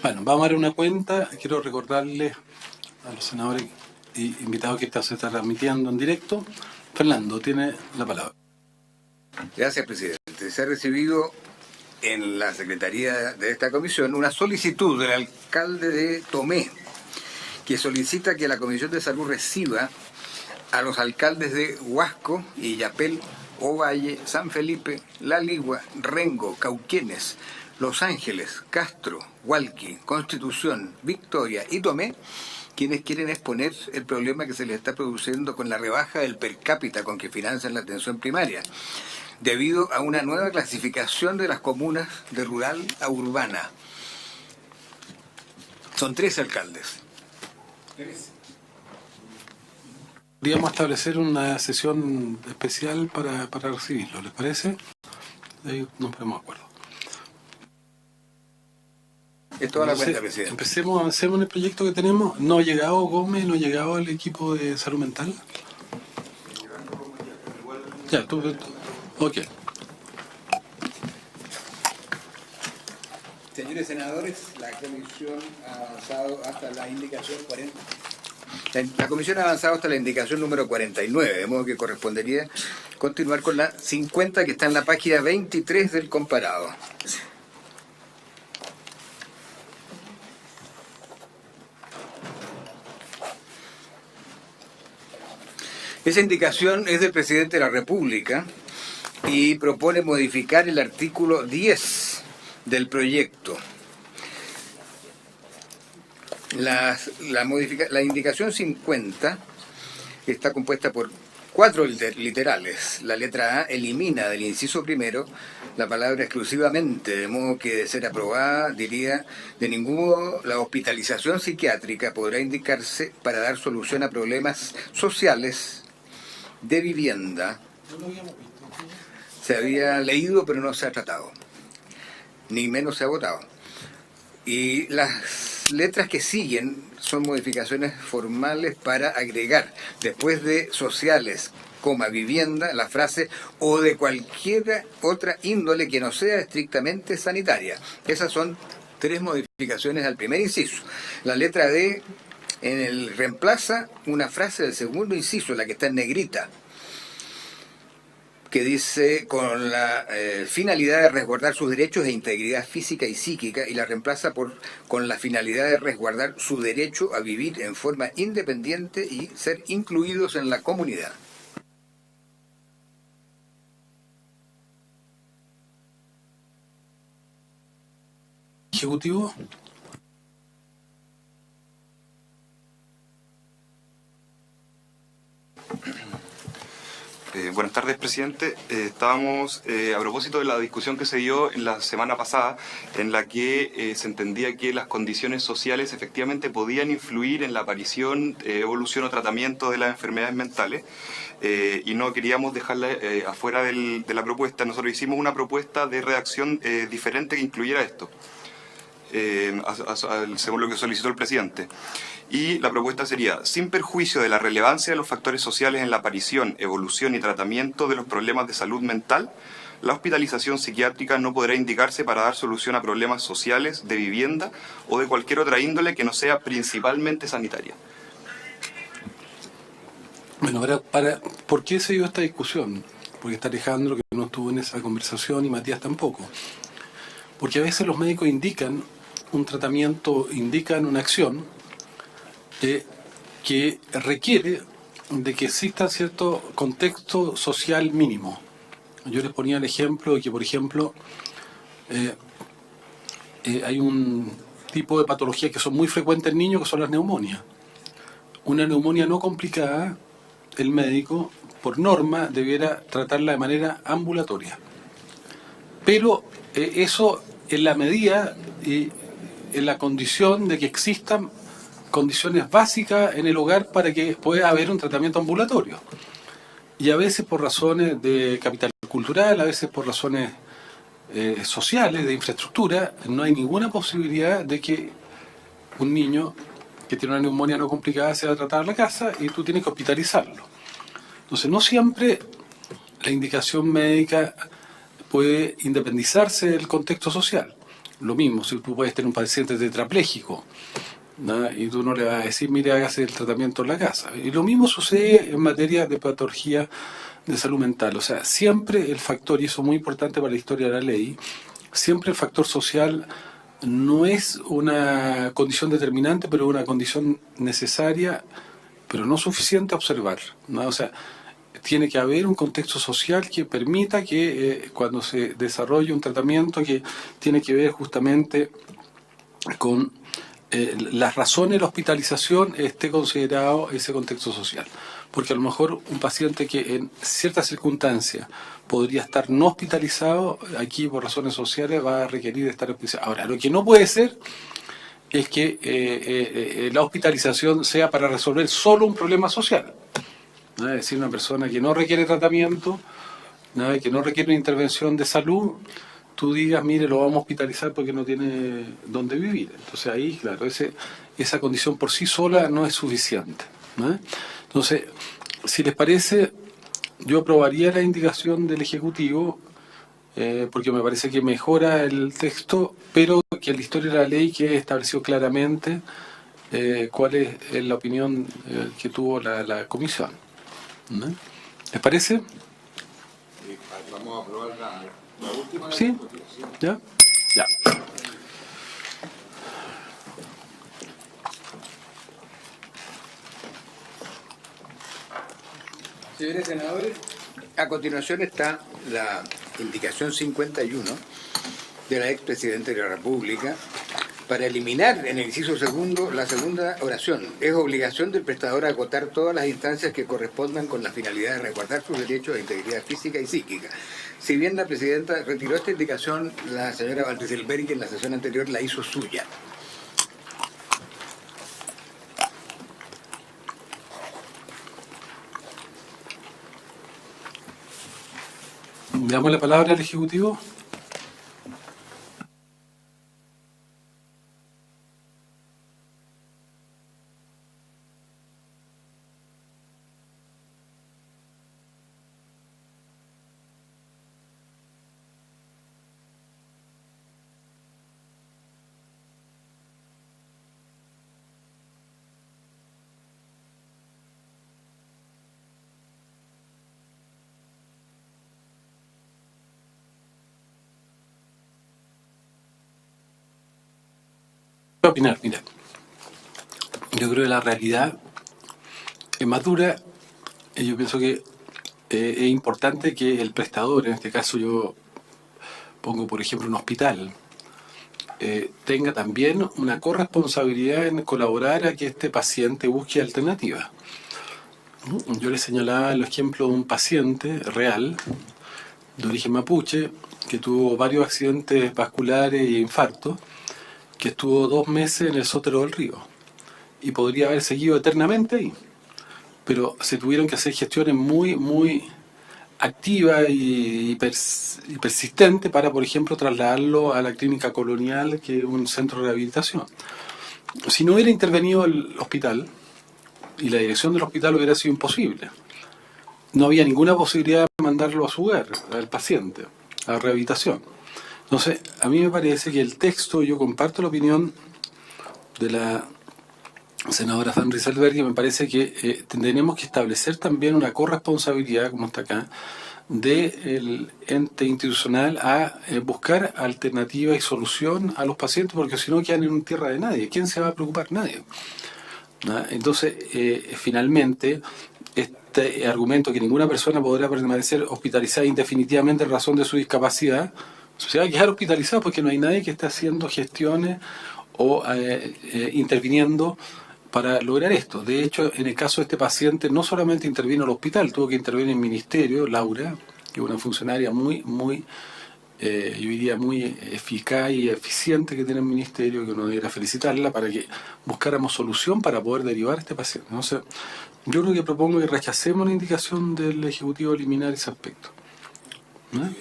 Bueno, vamos a dar una cuenta. Quiero recordarles a los senadores y invitados que se está transmitiendo en directo. Fernando, tiene la palabra. Gracias, presidente. Se ha recibido en la secretaría de esta comisión una solicitud del alcalde de Tomé, que solicita que la Comisión de Salud reciba a los alcaldes de Huasco, Illapel, Ovalle, San Felipe, La Ligua, Rengo, Cauquenes, Los Ángeles, Castro, Hualqui, Constitución, Victoria y Tomé, quienes quieren exponer el problema que se les está produciendo con la rebaja del per cápita con que financian la atención primaria, debido a una nueva clasificación de las comunas de rural a urbana. Son 13 alcaldes. Podríamos establecer una sesión especial para recibirlo, ¿les parece? De ahí nos ponemos de acuerdo. Es toda la cuenta, presidente. Empecemos, avancemos en el proyecto que tenemos. ¿No ha llegado Gómez? ¿No ha llegado el equipo de salud mental? Ya, tú. Ok. Señores senadores, la comisión ha avanzado hasta la indicación 40. La comisión ha avanzado hasta la indicación número 49, de modo que correspondería continuar con la 50 que está en la página 23 del comparado. Esa indicación es del presidente de la República y propone modificar el artículo 10 del proyecto. La indicación 50 está compuesta por 4 literales. La letra A elimina del inciso primero la palabra exclusivamente, de modo que de ser aprobada diría: de ningún modo la hospitalización psiquiátrica podrá indicarse para dar solución a problemas sociales de vivienda. Se había leído pero no se ha tratado, ni menos se ha votado. Y las letras que siguen son modificaciones formales para agregar, después de sociales, vivienda, la frase o de cualquier otra índole que no sea estrictamente sanitaria. Esas son 3 modificaciones al primer inciso. La letra D reemplaza una frase del segundo inciso, la que está en negrita, que dice con la finalidad de resguardar sus derechos e integridad física y psíquica, y la reemplaza con la finalidad de resguardar su derecho a vivir en forma independiente y ser incluidos en la comunidad. Ejecutivo. Buenas tardes, presidente. Estábamos a propósito de la discusión que se dio en la semana pasada, en la que se entendía que las condiciones sociales efectivamente podían influir en la aparición, evolución o tratamiento de las enfermedades mentales, y no queríamos dejarla afuera de la propuesta. Nosotros hicimos una propuesta de redacción diferente que incluyera esto, según lo que solicitó el presidente. Y la propuesta sería: sin perjuicio de la relevancia de los factores sociales en la aparición, evolución y tratamiento de los problemas de salud mental, la hospitalización psiquiátrica no podrá indicarse para dar solución a problemas sociales, de vivienda o de cualquier otra índole que no sea principalmente sanitaria. Bueno, ¿por qué se dio esta discusión? Porque está Alejandro, que no estuvo en esa conversación, y Matías tampoco. Porque a veces los médicos indican un tratamiento, indican una acción que requiere de que exista cierto contexto social mínimo. Yo les ponía el ejemplo de que, por ejemplo, hay un tipo de patologías que son muy frecuentes en niños, que son las neumonias. Una neumonía no complicada, el médico, por norma, debiera tratarla de manera ambulatoria. Pero eso en la medida y en la condición de que existan condiciones básicas en el hogar para que pueda haber un tratamiento ambulatorio. Y a veces por razones de capital cultural, a veces por razones sociales, de infraestructura, no hay ninguna posibilidad de que un niño que tiene una neumonía no complicada sea tratado en la casa y tú tienes que hospitalizarlo. Entonces, no siempre la indicación médica puede independizarse del contexto social. lo mismo, si tú puedes tener un paciente tetrapléjico, ¿no? Y tú no le vas a decir, mire, hágase el tratamiento en la casa. Y lo mismo sucede en materia de patología de salud mental. O sea, siempre el factor, y eso es muy importante para la historia de la ley, siempre el factor social no es una condición determinante, pero una condición necesaria, pero no suficiente a observar, ¿no? O sea, tiene que haber un contexto social que permita que cuando se desarrolle un tratamiento que tiene que ver justamente con las razones de la hospitalización, esté considerado ese contexto social. Porque a lo mejor un paciente que en ciertas circunstancias podría estar no hospitalizado, aquí por razones sociales va a requerir estar hospitalizado. Ahora, lo que no puede ser es que la hospitalización sea para resolver solo un problema social, ¿no? Es decir, una persona que no requiere tratamiento, ¿no? Que no requiere una intervención de salud, tú digas, mire, lo vamos a hospitalizar porque no tiene dónde vivir. Entonces ahí, claro, esa condición por sí sola no es suficiente, ¿no? Entonces, si les parece, yo aprobaría la indicación del Ejecutivo, porque me parece que mejora el texto, pero que en la historia de la ley que estableció claramente cuál es la opinión que tuvo la comisión, ¿no? ¿Les parece? Vamos a aprobar la última. ¿Sí? ¿Ya? Ya. Señores senadores, a continuación está la indicación 51 de la expresidenta de la República para eliminar en el inciso segundo la segunda oración. Es obligación del prestador acotar todas las instancias que correspondan con la finalidad de resguardar sus derechos de integridad física y psíquica. Si bien la presidenta retiró esta indicación, la señora Valdeselberghi en la sesión anterior la hizo suya. ¿Le damos la palabra al Ejecutivo? Voy a opinar, mira. Yo creo que la realidad es más dura. Yo pienso que es importante que el prestador, en este caso yo pongo por ejemplo un hospital, tenga también una corresponsabilidad en colaborar a que este paciente busque alternativas. Yo le señalaba el ejemplo de un paciente real de origen mapuche que tuvo varios accidentes vasculares e infartos, que estuvo 2 meses en el Sotero del Río y podría haber seguido eternamente ahí, pero se tuvieron que hacer gestiones muy activas y persistentes para, por ejemplo, trasladarlo a la clínica colonial, que es un centro de rehabilitación. Si no hubiera intervenido el hospital y la dirección del hospital, hubiera sido imposible. No había ninguna posibilidad de mandarlo a su hogar, al paciente, a la rehabilitación. Entonces, a mí me parece que el texto, yo comparto la opinión de la senadora Van Rieselberghi, me parece que tenemos que establecer también una corresponsabilidad, como está acá, del ente institucional a buscar alternativa y solución a los pacientes, porque si no quedan en tierra de nadie. ¿Quién se va a preocupar? Nadie, ¿no? Entonces, finalmente, este argumento que ninguna persona podrá permanecer hospitalizada indefinitivamente en razón de su discapacidad, se va a quedar hospitalizado porque no hay nadie que esté haciendo gestiones o interviniendo para lograr esto. De hecho, en el caso de este paciente, no solamente intervino el hospital, tuvo que intervenir el ministerio, Laura, que es una funcionaria yo diría muy eficaz y eficiente que tiene el ministerio, que uno debería felicitarla para que buscáramos solución para poder derivar a este paciente. Entonces, yo creo que propongo que rechacemos la indicación del Ejecutivo de eliminar ese aspecto, ¿no?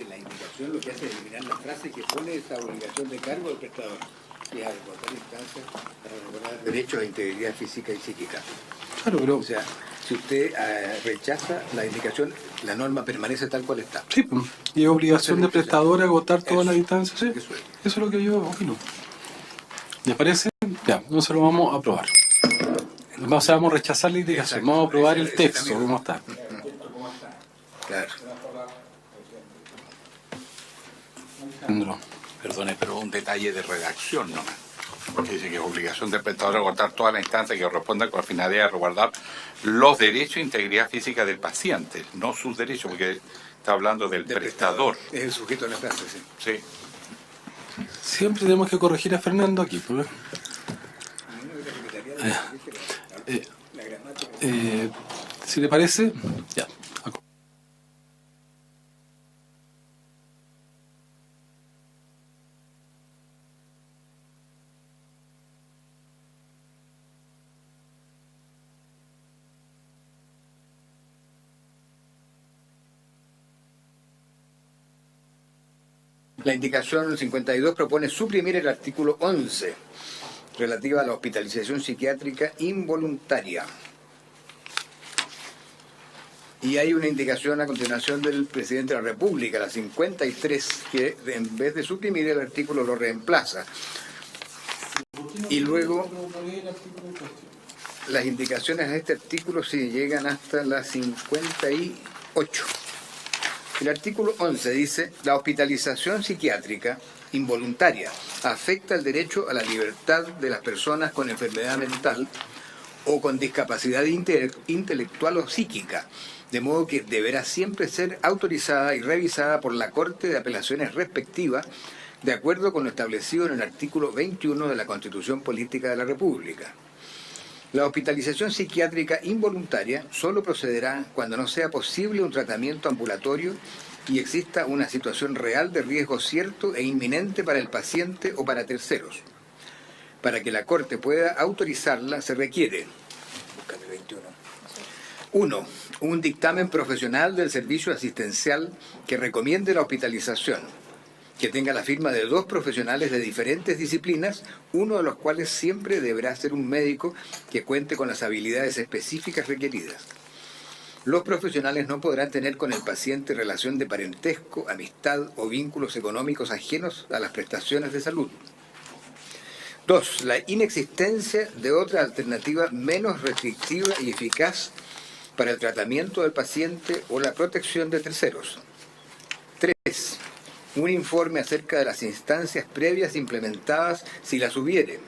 La indicación lo que hace es eliminar la frase que pone esa obligación de cargo del prestador, y a agotar instancias para regular derechos de integridad física y psíquica. Claro, pero O sea, si si usted rechaza la indicación, la norma permanece tal cual está. Sí, pues, y es obligación del prestador agotar todas las instancias. Sí, Eso es. eso es lo que yo opino. ¿Les parece? Ya, entonces lo vamos a aprobar. O sea, vamos a rechazar la indicación, Exacto. vamos a aprobar el Ese texto, también. cómo está. Claro. Alejandro. Perdone, pero un detalle de redacción nomás. Que dice que es obligación del prestador agotar todas las instancias que correspondan con la finalidad de resguardar los derechos e integridad física del paciente, no sus derechos, porque está hablando del prestador. Es el sujeto de la frase, sí. Sí. Siempre tenemos que corregir a Fernando aquí. Pues. Si le parece, ya. La indicación 52 propone suprimir el artículo 11, relativa a la hospitalización psiquiátrica involuntaria. Y hay una indicación a continuación del presidente de la República, la 53, que en vez de suprimir el artículo lo reemplaza. Y luego las indicaciones a este artículo sí llegan hasta la 58. El artículo 11 dice: la hospitalización psiquiátrica involuntaria afecta el derecho a la libertad de las personas con enfermedad mental o con discapacidad intelectual o psíquica, de modo que deberá siempre ser autorizada y revisada por la Corte de Apelaciones respectiva, de acuerdo con lo establecido en el artículo 21 de la Constitución Política de la República. La hospitalización psiquiátrica involuntaria solo procederá cuando no sea posible un tratamiento ambulatorio y exista una situación real de riesgo cierto e inminente para el paciente o para terceros. Para que la Corte pueda autorizarla se requiere: 1. Un dictamen profesional del servicio asistencial que recomiende la hospitalización, que tenga la firma de 2 profesionales de diferentes disciplinas, uno de los cuales siempre deberá ser un médico que cuente con las habilidades específicas requeridas. Los profesionales no podrán tener con el paciente relación de parentesco, amistad o vínculos económicos ajenos a las prestaciones de salud. 2. La inexistencia de otra alternativa menos restrictiva y eficaz para el tratamiento del paciente o la protección de terceros. 3. Un informe acerca de las instancias previas implementadas, si las hubiere.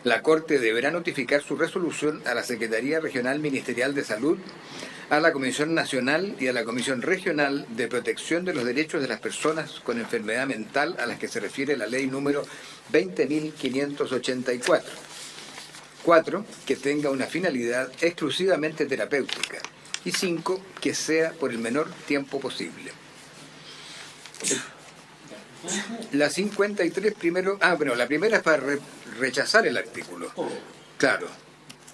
La Corte deberá notificar su resolución a la Secretaría Regional Ministerial de Salud, a la Comisión Nacional y a la Comisión Regional de Protección de los Derechos de las Personas con Enfermedad Mental, a las que se refiere la ley número 20.584. 4. Que tenga una finalidad exclusivamente terapéutica. Y 5. Que sea por el menor tiempo posible. La 53 primero... la primera es para rechazar el artículo. Claro.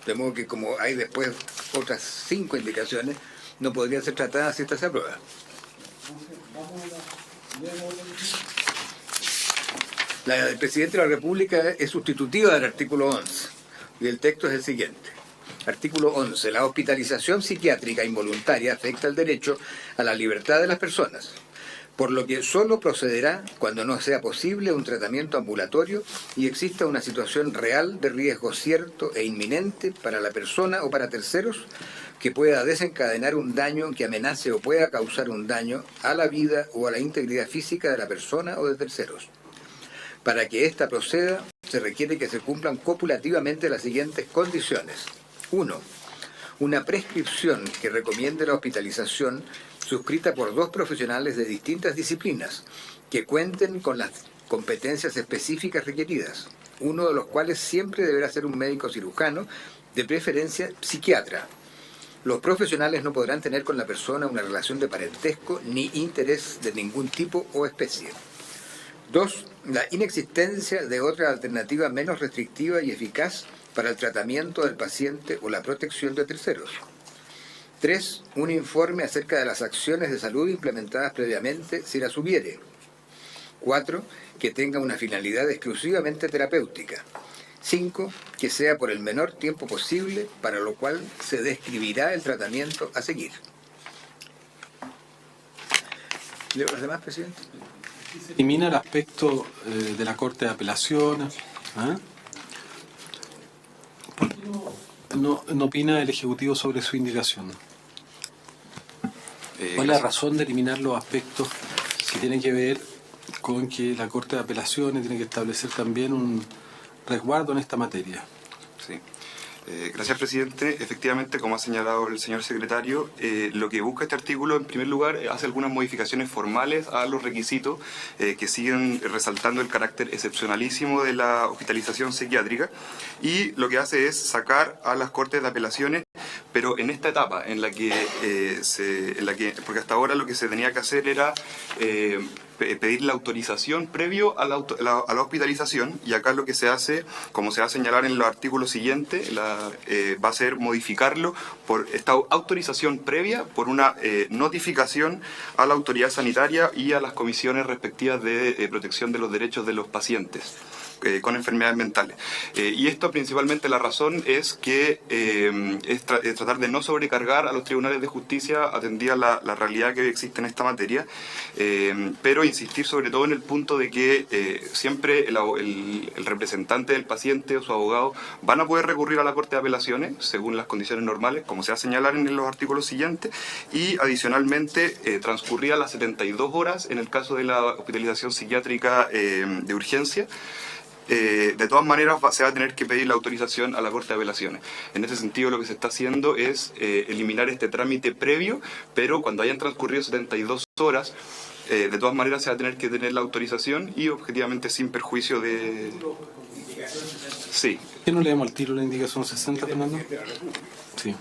De modo que como hay después otras 5 indicaciones, no podrían ser tratadas si esta se aprueba. La del presidente de la República es sustitutiva del artículo 11. Y el texto es el siguiente. Artículo 11. La hospitalización psiquiátrica involuntaria afecta el derecho a la libertad de las personas, por lo que solo procederá cuando no sea posible un tratamiento ambulatorio y exista una situación real de riesgo cierto e inminente para la persona o para terceros que pueda desencadenar un daño que amenace o pueda causar un daño a la vida o a la integridad física de la persona o de terceros. Para que ésta proceda, se requiere que se cumplan copulativamente las siguientes condiciones. 1. Una prescripción que recomiende la hospitalización suscrita por 2 profesionales de distintas disciplinas que cuenten con las competencias específicas requeridas, uno de los cuales siempre deberá ser un médico cirujano, de preferencia psiquiatra. Los profesionales no podrán tener con la persona una relación de parentesco ni interés de ningún tipo o especie. 2. La inexistencia de otra alternativa menos restrictiva y eficaz para el tratamiento del paciente o la protección de terceros. 3. Un informe acerca de las acciones de salud implementadas previamente, si las hubiere. 4. Que tenga una finalidad exclusivamente terapéutica. 5. Que sea por el menor tiempo posible, para lo cual se describirá el tratamiento a seguir. ¿Leo los demás, presidente? Se elimina el aspecto de la Corte de Apelaciones. ¿Ah? ¿Por qué no opina el Ejecutivo sobre su indicación? ¿Cuál es la razón de eliminar los aspectos que tienen que ver con que la Corte de Apelaciones tiene que establecer también un resguardo en esta materia? Sí. Gracias, presidente. Efectivamente, como ha señalado el señor secretario, lo que busca este artículo, en primer lugar, hace algunas modificaciones formales a los requisitos que siguen resaltando el carácter excepcionalísimo de la hospitalización psiquiátrica, y lo que hace es sacar a las Cortes de Apelaciones, pero en esta etapa en la que porque hasta ahora lo que se tenía que hacer era pedir la autorización previo a la hospitalización, y acá lo que se hace, como se va a señalar en los artículos siguientes, va a ser modificarlo por esta autorización previa, por una notificación a la autoridad sanitaria y a las comisiones respectivas de protección de los derechos de los pacientes con enfermedades mentales. Y esto principalmente la razón es que es tratar de no sobrecargar a los tribunales de justicia atendida la realidad que existe en esta materia, pero insistir sobre todo en el punto de que siempre el representante del paciente o su abogado van a poder recurrir a la Corte de Apelaciones según las condiciones normales, como se va a señalar en los artículos siguientes, y adicionalmente transcurridas las 72 horas en el caso de la hospitalización psiquiátrica de urgencia. De todas maneras se va a tener que pedir la autorización a la Corte de Apelaciones. En ese sentido, lo que se está haciendo es eliminar este trámite previo, pero cuando hayan transcurrido 72 horas, de todas maneras se va a tener que tener la autorización y objetivamente sin perjuicio de... Sí. ¿Por qué no leemos al tiro la indicación 60, Fernando? Sí.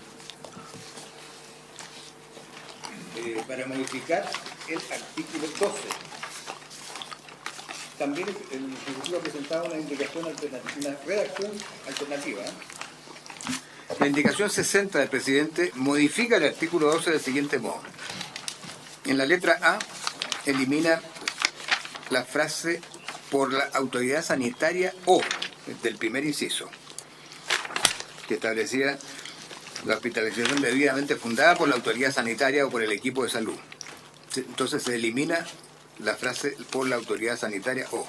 Para modificar el artículo 12. También el Ejecutivo ha presentado una indicación alternativa, una redacción alternativa. La indicación 60 del presidente modifica el artículo 12 del siguiente modo. En la letra A elimina la frase por la autoridad sanitaria o del primer inciso, que establecía la hospitalización debidamente fundada por la autoridad sanitaria o por el equipo de salud. Entonces se elimina la frase por la autoridad sanitaria o.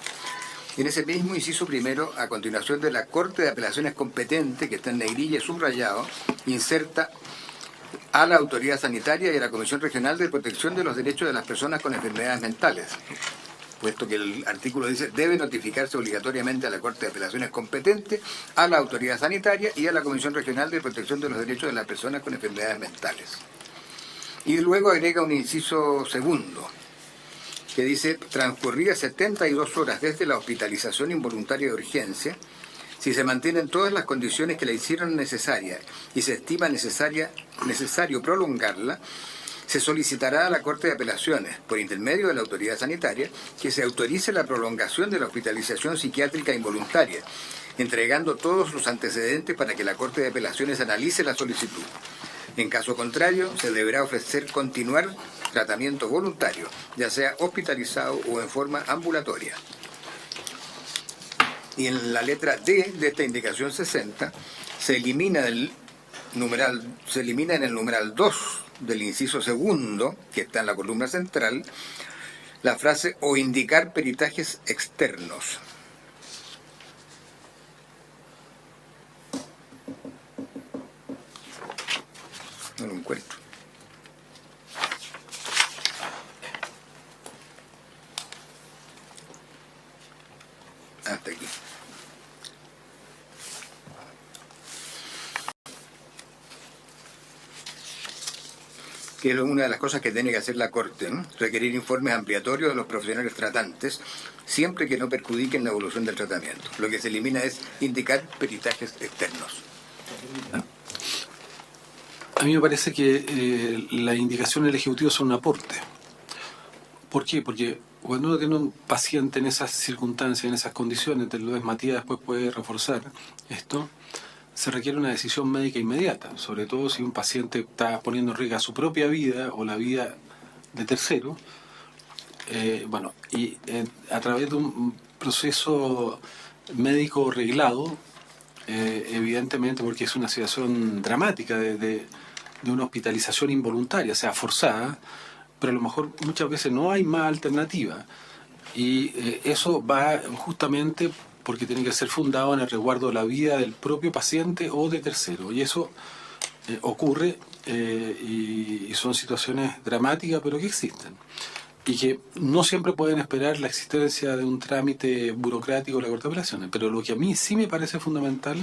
En ese mismo inciso primero, a continuación de la Corte de Apelaciones competente, que está en negrilla y subrayado, inserta a la autoridad sanitaria y a la Comisión Regional de Protección de los Derechos de las Personas con Enfermedades Mentales, puesto que el artículo dice debe notificarse obligatoriamente a la Corte de Apelaciones competente, a la autoridad sanitaria y a la Comisión Regional de Protección de los Derechos de las Personas con Enfermedades Mentales. Y luego agrega un inciso segundo, que dice, transcurridas 72 horas desde la hospitalización involuntaria de urgencia, si se mantienen todas las condiciones que la hicieron necesaria y se estima necesario prolongarla, se solicitará a la Corte de Apelaciones, por intermedio de la autoridad sanitaria, que se autorice la prolongación de la hospitalización psiquiátrica involuntaria, entregando todos los antecedentes para que la Corte de Apelaciones analice la solicitud. En caso contrario, se deberá ofrecer continuar tratamiento voluntario, ya sea hospitalizado o en forma ambulatoria. Y en la letra D de esta indicación 60, se elimina en el numeral 2 del inciso segundo, que está en la columna central, la frase o indicar peritajes externos. No lo encuentro. Hasta aquí. Que es una de las cosas que tiene que hacer la Corte, ¿no? Requerir informes ampliatorios de los profesionales tratantes, siempre que no perjudiquen la evolución del tratamiento. Lo que se elimina es indicar peritajes externos. A mí me parece que las indicaciones del Ejecutivo son un aporte. ¿Por qué? Porque cuando uno tiene un paciente en esas circunstancias, en esas condiciones, tal vez Matías después puede reforzar esto, se requiere una decisión médica inmediata, sobre todo si un paciente está poniendo en riesgo su propia vida o la vida de tercero, a través de un proceso médico reglado, evidentemente porque es una situación dramática de una hospitalización involuntaria, o sea, forzada, pero a lo mejor muchas veces no hay más alternativa. Y eso va justamente porque tiene que ser fundado en el resguardo de la vida del propio paciente o de tercero. Y eso ocurre y son situaciones dramáticas, pero que existen. Y que no siempre pueden esperar la existencia de un trámite burocrático de la Corte de Apelaciones. Pero lo que a mí sí me parece fundamental,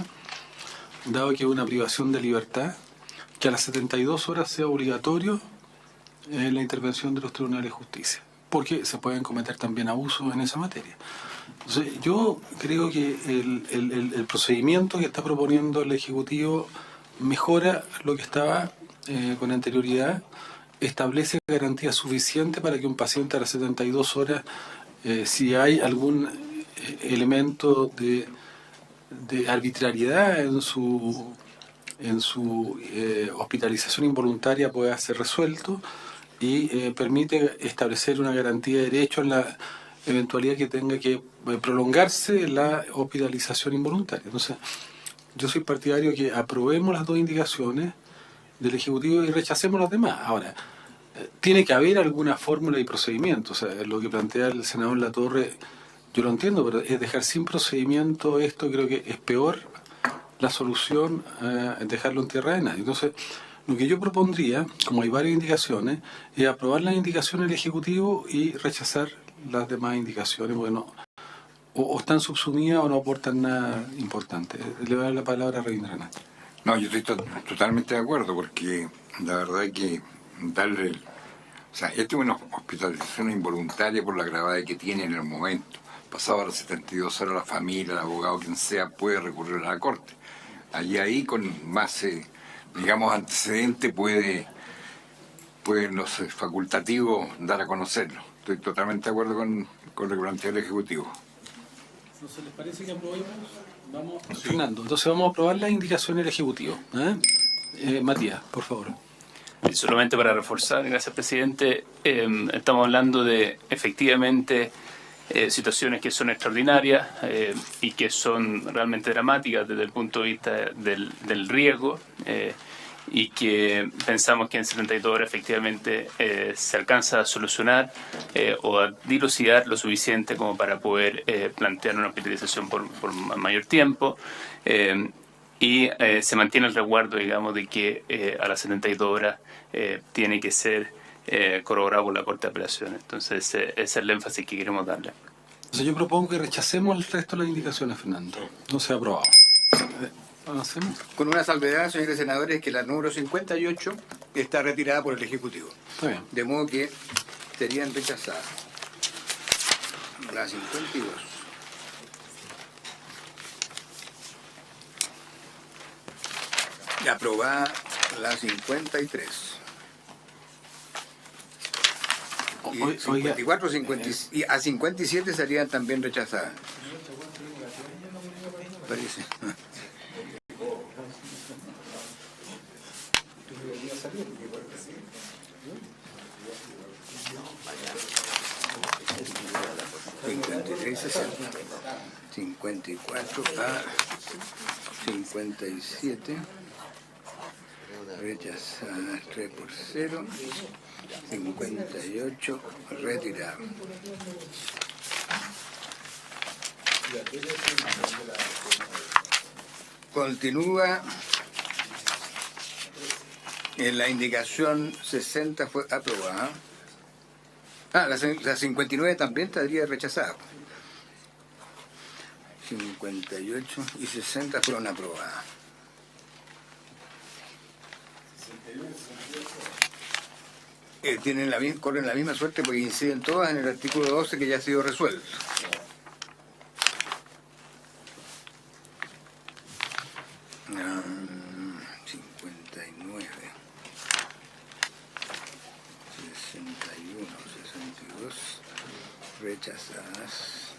dado que es una privación de libertad, que a las 72 horas sea obligatorio la intervención de los tribunales de justicia, porque se pueden cometer también abusos en esa materia. Entonces, yo creo que el procedimiento que está proponiendo el Ejecutivo mejora lo que estaba con anterioridad, establece garantías suficientes para que un paciente a las 72 horas, si hay algún elemento de arbitrariedad en su hospitalización involuntaria, pueda ser resuelto y permite establecer una garantía de derecho en la eventualidad que tenga que prolongarse la hospitalización involuntaria. Entonces, yo soy partidario que aprobemos las dos indicaciones del Ejecutivo y rechacemos las demás. Ahora, tiene que haber alguna fórmula y procedimiento. O sea, lo que plantea el senador Latorre, yo lo entiendo, pero es dejar sin procedimiento esto, creo que es peor la solución, dejarlo en tierra de nadie. Entonces, lo que yo propondría, como hay varias indicaciones, es aprobar las indicaciones del Ejecutivo y rechazar las demás indicaciones, porque no, o están subsumidas o no aportan nada importante. Le voy a dar la palabra a Rabindranath. No, yo estoy totalmente de acuerdo, porque la verdad es que darle... O sea, esto es una hospitalización involuntaria por la gravedad que tiene en el momento. Pasado a las 72 horas, la familia, el abogado, quien sea, puede recurrir a la Corte. Ahí con más, digamos, antecedente puede no sé, facultativo dar a conocerlo. Estoy totalmente de acuerdo con lo que plantea el Ejecutivo. Entonces, ¿les parece que aprobemos? Vamos, sí. Fernando, entonces vamos a aprobar las indicaciones del Ejecutivo. Matías, por favor. Y solamente para reforzar, gracias presidente, estamos hablando de efectivamente situaciones que son extraordinarias y que son realmente dramáticas desde el punto de vista del riesgo y que pensamos que en 72 horas efectivamente se alcanza a solucionar o a dilucidar lo suficiente como para poder plantear una hospitalización por mayor tiempo. Y se mantiene el resguardo, digamos, de que a las 72 horas tiene que ser corroborado por la Corte de Apelaciones. Entonces, ese es el énfasis que queremos darle. Entonces, yo propongo que rechacemos el resto de las indicaciones, Fernando. No se ha aprobado. ¿Hacemos? Con una salvedad, señores senadores, que la número 58 está retirada por el Ejecutivo. Está bien. De modo que serían rechazadas. La 52. Y aprobada la 53. Y 54, 50, y a 57 serían también rechazadas. Parece. ...53, 60... 54 a 57... rechazadas 3 por 0... 58 retirado. Continúa en la indicación 60 fue aprobada. La 59 también estaría rechazada. 58 y 60 fueron aprobadas. Corren la misma suerte porque inciden todas en el artículo 12 que ya ha sido resuelto. Ah, 59, 61, 62, rechazadas.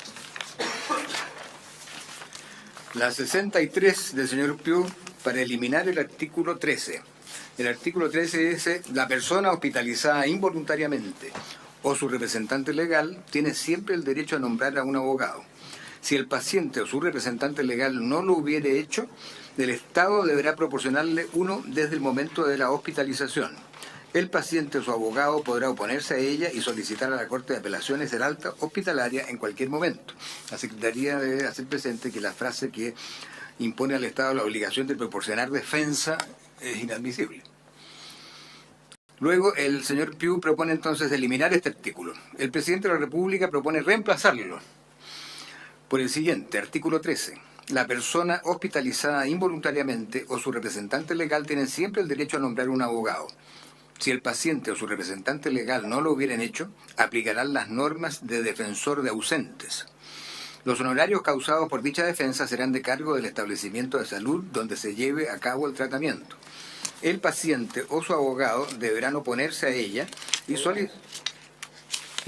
La 63 del señor Piu para eliminar el artículo 13. El artículo 13 dice: la persona hospitalizada involuntariamente o su representante legal tiene siempre el derecho a nombrar a un abogado. Si el paciente o su representante legal no lo hubiere hecho, el Estado deberá proporcionarle uno desde el momento de la hospitalización. El paciente o su abogado podrá oponerse a ella y solicitar a la Corte de Apelaciones el alta hospitalaria en cualquier momento. La Secretaría debe hacer presente que la frase que impone al Estado la obligación de proporcionar defensa es inadmisible. Luego, el señor Piu propone entonces eliminar este artículo. El presidente de la República propone reemplazarlo por el siguiente, artículo 13. La persona hospitalizada involuntariamente o su representante legal tienen siempre el derecho a nombrar un abogado. Si el paciente o su representante legal no lo hubieran hecho, aplicarán las normas de defensor de ausentes. Los honorarios causados por dicha defensa serán de cargo del establecimiento de salud donde se lleve a cabo el tratamiento. El paciente o su abogado deberán oponerse a ella y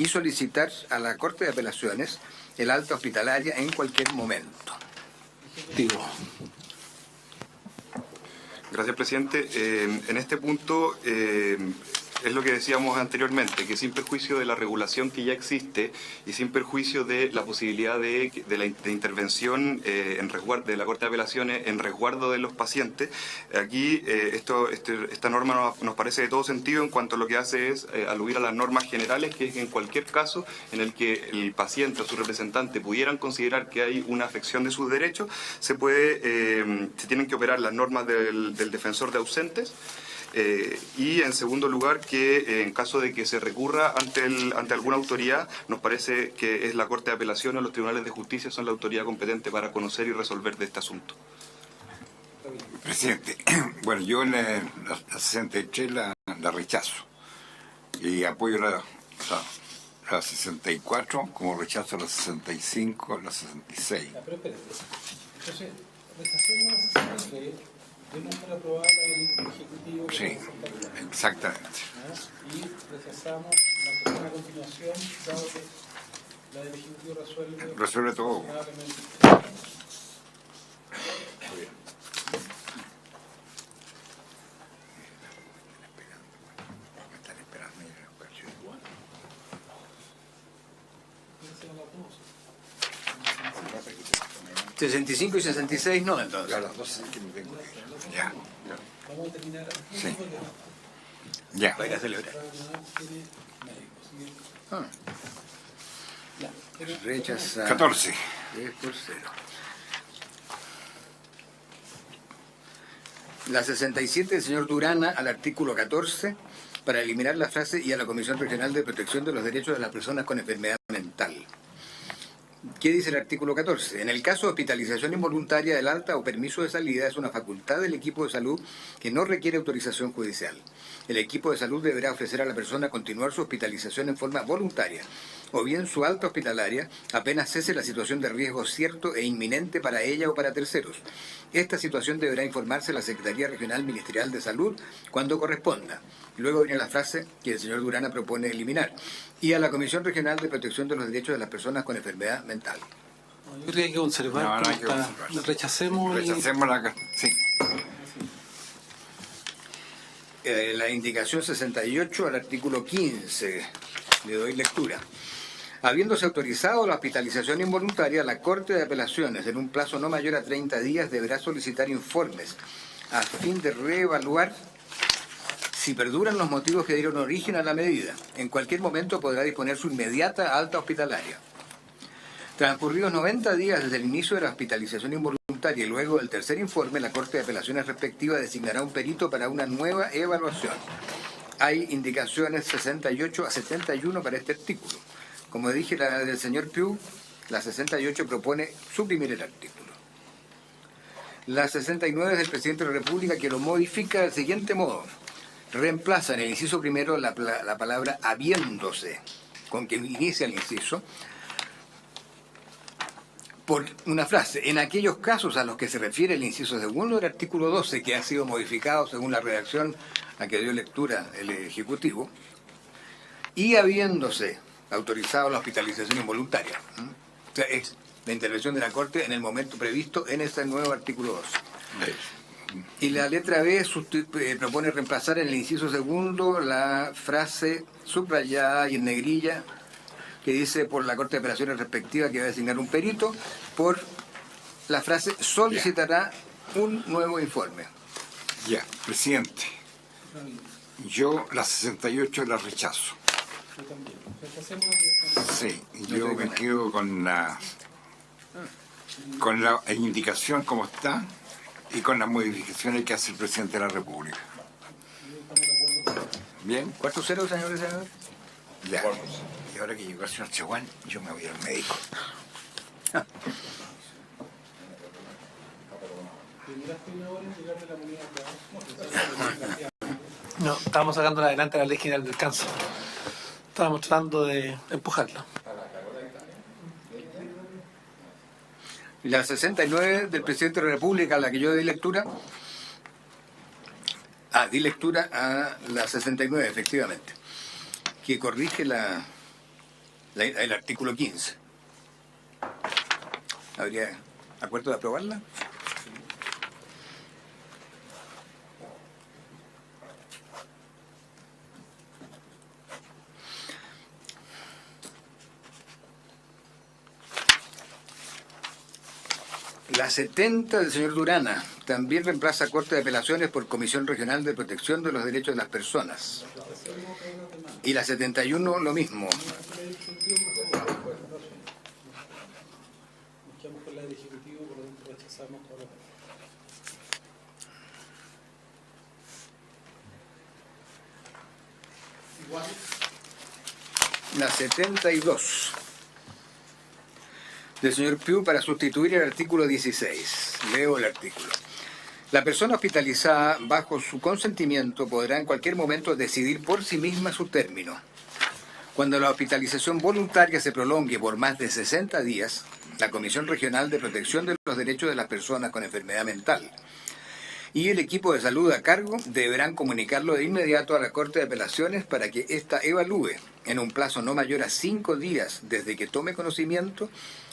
solicitar a la Corte de Apelaciones el alta hospitalaria en cualquier momento. Gracias, presidente. En este punto es lo que decíamos anteriormente, que sin perjuicio de la regulación que ya existe y sin perjuicio de la posibilidad de intervención en resguardo de la Corte de Apelaciones en resguardo de los pacientes, aquí esta norma nos parece de todo sentido en cuanto a lo que hace es aludir a las normas generales, que es en cualquier caso en el que el paciente o su representante pudieran considerar que hay una afección de sus derechos, se tienen que operar las normas del defensor de ausentes. Y en segundo lugar, que en caso de que se recurra ante alguna autoridad, nos parece que es la Corte de Apelaciones o los tribunales de justicia son la autoridad competente para conocer y resolver de este asunto. Presidente, bueno, yo la 63 la rechazo y apoyo la 64 como rechazo la 65, la 66. Pero espérate, entonces rechazamos la 63. Tenemos para aprobar la del Ejecutivo. Sí, exactamente. Y rechazamos la persona a continuación, dado que la del Ejecutivo resuelve todo. Están esperando. 65 y 66 no, entonces. Ya, las 12 que me tengo que ir. Ya. Vamos a terminar. Sí. Ya. Para ir a celebrar. Rechaza. 14. 10 por 0. La 67 del señor Durana al artículo 14 para eliminar la frase y a la Comisión Regional de Protección de los Derechos de las Personas con Enfermedad Mental. ¿Qué dice el artículo 14? En el caso de hospitalización involuntaria del alta o permiso de salida es una facultad del equipo de salud que no requiere autorización judicial. El equipo de salud deberá ofrecer a la persona continuar su hospitalización en forma voluntaria o bien su alta hospitalaria apenas cese la situación de riesgo cierto e inminente para ella o para terceros. Esta situación deberá informarse a la Secretaría Regional Ministerial de Salud cuando corresponda. Luego viene la frase que el señor Durana propone eliminar. Y a la Comisión Regional de Protección de los Derechos de las Personas con Enfermedad Mental. Yo creo que hay que conservar. No hay que conservar. Rechacemos la... Sí. La indicación 68 al artículo 15. Le doy lectura. Habiéndose autorizado la hospitalización involuntaria, la Corte de Apelaciones, en un plazo no mayor a 30 días, deberá solicitar informes a fin de reevaluar si perduran los motivos que dieron origen a la medida. En cualquier momento podrá disponer su inmediata alta hospitalaria. Transcurridos 90 días desde el inicio de la hospitalización involuntaria y luego del tercer informe, la Corte de Apelaciones respectiva designará un perito para una nueva evaluación. Hay indicaciones 68 a 71 para este artículo. Como dije, la del señor Piu, la 68 propone suprimir el artículo. La 69 es del presidente de la República, que lo modifica del siguiente modo. Reemplaza en el inciso primero la palabra habiéndose, con que inicia el inciso, por una frase, en aquellos casos a los que se refiere el inciso segundo del artículo 12, que ha sido modificado según la redacción a que dio lectura el Ejecutivo, y habiéndose autorizado la hospitalización involuntaria. O sea, es la intervención de la Corte en el momento previsto en este nuevo artículo 12. Y la letra B propone reemplazar en el inciso segundo la frase subrayada y en negrilla que dice por la Corte de Apelaciones respectiva que va a designar un perito por la frase solicitará un nuevo informe. Ya, presidente. Yo la 68 la rechazo. Sí, yo me quedo con la indicación como está y con las modificaciones que hace el presidente de la República. Bien. 4-0, señor senador. Ya. Y ahora que llegó el señor Chaguán, yo me voy al médico. No, estábamos sacando adelante la ley general del cáncer. Estábamos tratando de empujarla. La 69 del presidente de la República, a la que yo di lectura. Di lectura a la 69, efectivamente, que corrige el artículo 15. ¿Habría acuerdo de aprobarla? La 70 del señor Durana también reemplaza Corte de Apelaciones por Comisión Regional de Protección de los Derechos de las Personas. Y la 71 lo mismo. La 72 del señor Piu para sustituir el artículo 16. Leo el artículo. La persona hospitalizada bajo su consentimiento podrá en cualquier momento decidir por sí misma su término. Cuando la hospitalización voluntaria se prolongue por más de 60 días, la Comisión Regional de Protección de los Derechos de las Personas con Enfermedad Mental y el equipo de salud a cargo deberán comunicarlo de inmediato a la Corte de Apelaciones para que ésta evalúe en un plazo no mayor a 5 días desde que tome conocimiento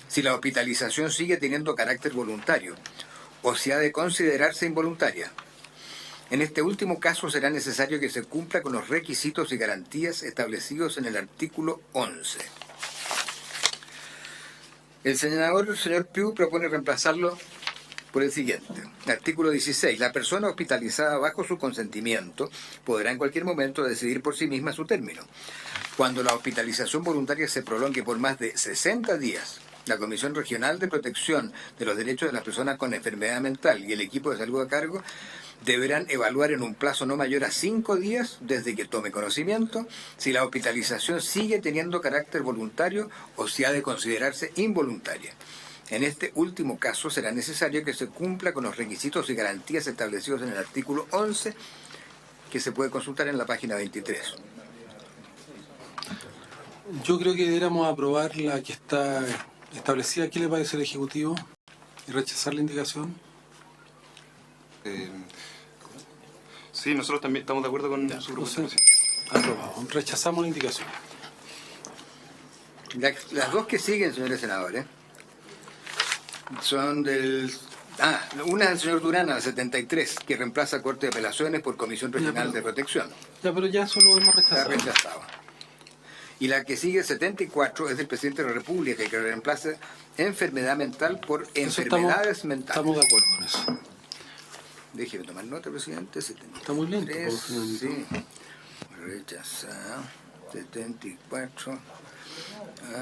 si la hospitalización sigue teniendo carácter voluntario o si ha de considerarse involuntaria. En este último caso será necesario que se cumpla con los requisitos y garantías establecidos en el artículo 11. El senador, señor Piu, propone reemplazarlo por el siguiente. Artículo 16. La persona hospitalizada bajo su consentimiento podrá en cualquier momento decidir por sí misma su término. Cuando la hospitalización voluntaria se prolongue por más de 60 días, la Comisión Regional de Protección de los Derechos de las Personas con Enfermedad Mental y el equipo de salud a cargo deberán evaluar en un plazo no mayor a 5 días desde que tome conocimiento si la hospitalización sigue teniendo carácter voluntario o si ha de considerarse involuntaria. En este último caso será necesario que se cumpla con los requisitos y garantías establecidos en el artículo 11, que se puede consultar en la página 23. Yo creo que deberíamos aprobar la que está establecida. ¿Qué le parece al Ejecutivo? ¿Y rechazar la indicación? Sí, nosotros también estamos de acuerdo con su propuesta. Aprobado. Rechazamos la indicación. Las dos que siguen, señores senadores, son del... una del señor Durana, la 73, que reemplaza Corte de Apelaciones por Comisión Regional de Protección. Ya, pero ya eso lo hemos Está rechazado. rechazado. Y la que sigue, 74, es del presidente de la República, que reemplaza enfermedad mental por enfermedades mentales. Estamos de acuerdo con eso. Déjeme tomar nota, presidente. 73, Está muy lento, sí. Rechazado. 74.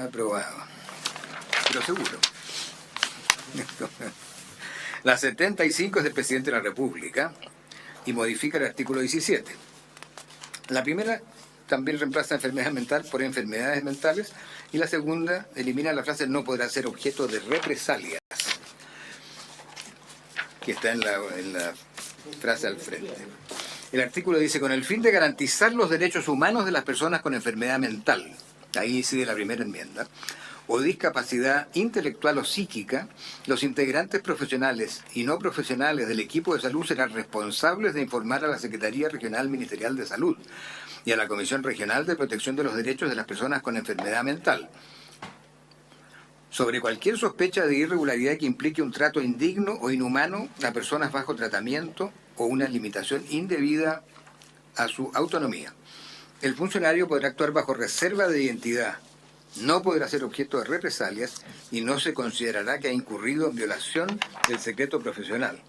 Aprobado. Pero seguro. La 75 es del presidente de la República y modifica el artículo 17. La primera también reemplaza enfermedad mental por enfermedades mentales y la segunda elimina la frase no podrá ser objeto de represalias, que está en la frase al frente. El artículo dice, con el fin de garantizar los derechos humanos de las personas con enfermedad mental, ahí sigue la primera enmienda, o discapacidad intelectual o psíquica, los integrantes profesionales y no profesionales del equipo de salud serán responsables de informar a la Secretaría Regional Ministerial de Salud y a la Comisión Regional de Protección de los Derechos de las Personas con Enfermedad Mental sobre cualquier sospecha de irregularidad que implique un trato indigno o inhumano a personas bajo tratamiento o una limitación indebida a su autonomía. El funcionario podrá actuar bajo reserva de identidad no podrá ser objeto de represalias y no se considerará que ha incurrido en violación del secreto profesional.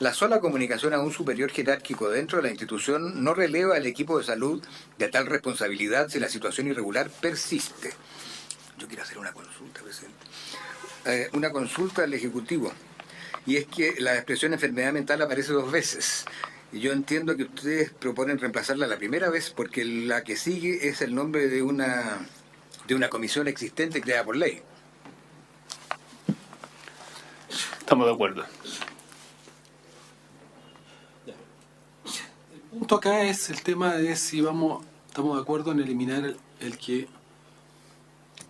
La sola comunicación a un superior jerárquico dentro de la institución no releva al equipo de salud de tal responsabilidad si la situación irregular persiste. Yo quiero hacer una consulta, presidente. Una consulta al Ejecutivo. Y es que la expresión enfermedad mental aparece 2 veces. Y yo entiendo que ustedes proponen reemplazarla la primera vez porque la que sigue es el nombre de una comisión existente creada por ley. Estamos de acuerdo. El punto acá es el tema de si estamos de acuerdo en eliminar el que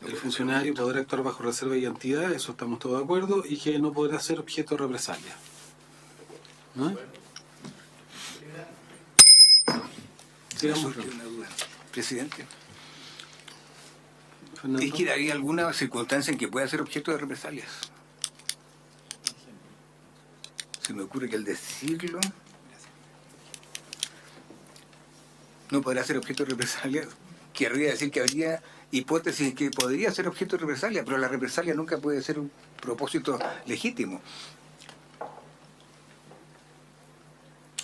el funcionario podrá actuar bajo reserva de identidad, eso estamos todos de acuerdo, y que no podrá ser objeto de represalia. ¿No? Sigamos. Una duda. Presidente, Fernando. ¿es que hay alguna circunstancia en que pueda ser objeto de represalias? Se me ocurre que al decirlo no podrá ser objeto de represalia. Querría decir que habría hipótesis en que podría ser objeto de represalia, pero la represalia nunca puede ser un propósito legítimo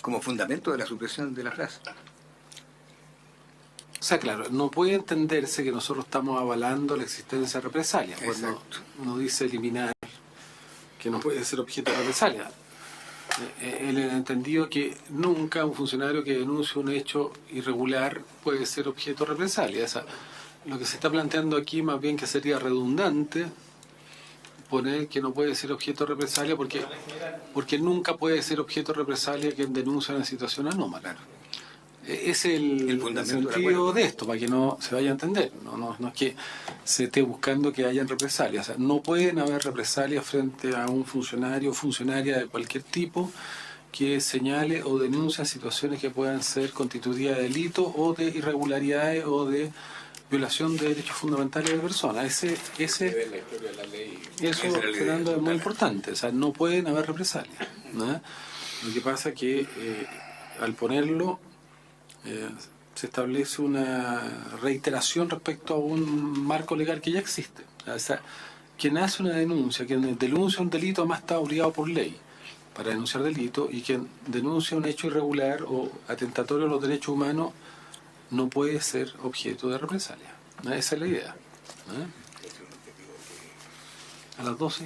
como fundamento de la supresión de la frase. O sea, claro, no puede entenderse que nosotros estamos avalando la existencia de represalia. Cuando Exacto. uno dice eliminar que no puede ser objeto de represalia. El entendido que nunca un funcionario que denuncie un hecho irregular puede ser objeto de represalia. Lo que se está planteando aquí más bien que sería redundante poner que no puede ser objeto de represalia porque nunca puede ser objeto de represalia quien denuncia una situación anómala. Es el fundamento sentido de esto, para que no se vaya a entender. No es que se esté buscando que hayan represalias. O sea, no pueden haber represalias frente a un funcionario o funcionaria de cualquier tipo que señale o denuncie situaciones que puedan ser constitutivas de delito o de irregularidades o de violación de derechos fundamentales de personas. Eso, Fernando, es muy importante. O sea, no pueden haber represalias, ¿no? Lo que pasa es que al ponerlo se establece una reiteración respecto a un marco legal que ya existe. O sea, quien hace una denuncia, quien denuncia un delito, además está obligado por ley para denunciar delito, y quien denuncia un hecho irregular o atentatorio a los derechos humanos no puede ser objeto de represalia. ¿No? Esa es la idea. ¿No? A las 12.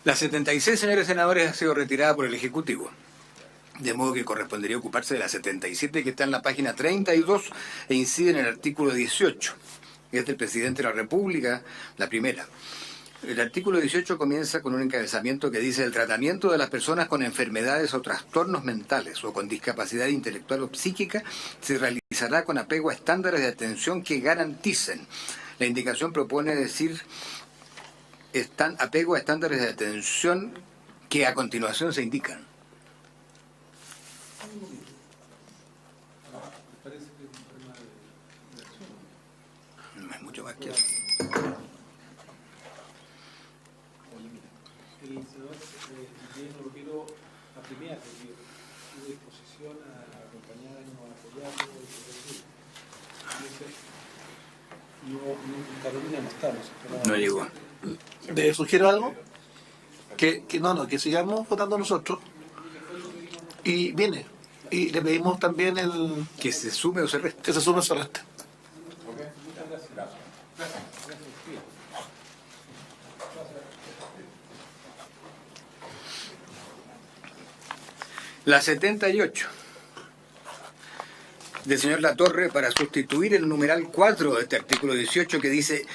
La 76, señores senadores, ha sido retirada por el Ejecutivo. De modo que correspondería ocuparse de la 77, que está en la página 32 e incide en el artículo 18. Es del presidente de la República, la primera. El artículo 18 comienza con un encabezamiento que dice: el tratamiento de las personas con enfermedades o trastornos mentales o con discapacidad intelectual o psíquica se realizará con apego a estándares de atención que garanticen. La indicación propone decir apego a estándares de atención que a continuación se indican. No hay mucho más que eso. El senador Guillermo lo quiero apremiar, porque su disposición a acompañarnos, a apoyarnos, Carolina no estamos. No llegó. ¿Le sugiero algo? Que sigamos votando nosotros. Y viene. Y le pedimos también Que se sume o se reste. que se sume su resta. La 78 del señor Latorre, para sustituir el numeral 4 de este artículo 18, que dice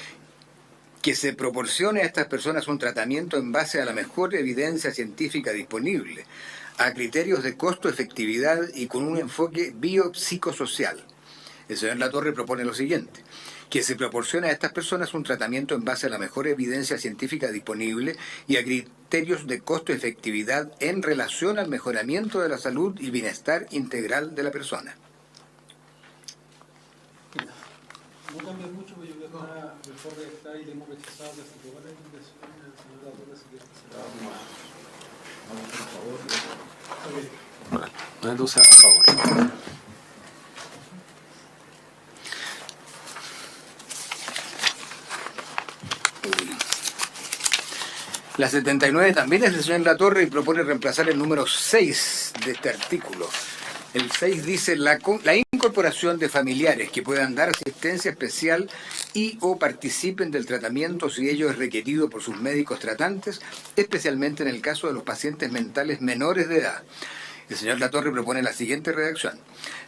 que se proporcione a estas personas un tratamiento en base a la mejor evidencia científica disponible, a criterios de costo-efectividad y con un enfoque biopsicosocial. El señor Latorre propone lo siguiente: que se proporcione a estas personas un tratamiento en base a la mejor evidencia científica disponible y a criterios de costo-efectividad en relación al mejoramiento de la salud y bienestar integral de la persona. No cambia mucho, pero yo creo que una reforma está y le hemos rechazado que se aprobara la invitación del señor Latorre, así que vamos a votar a favor. Entonces, a favor. La 79 también es del señor Latorre y propone reemplazar el número 6 de este artículo. El 6 dice la incorporación de familiares que puedan dar asistencia especial y o participen del tratamiento si ello es requerido por sus médicos tratantes, especialmente en el caso de los pacientes mentales menores de edad. El señor Latorre propone la siguiente redacción.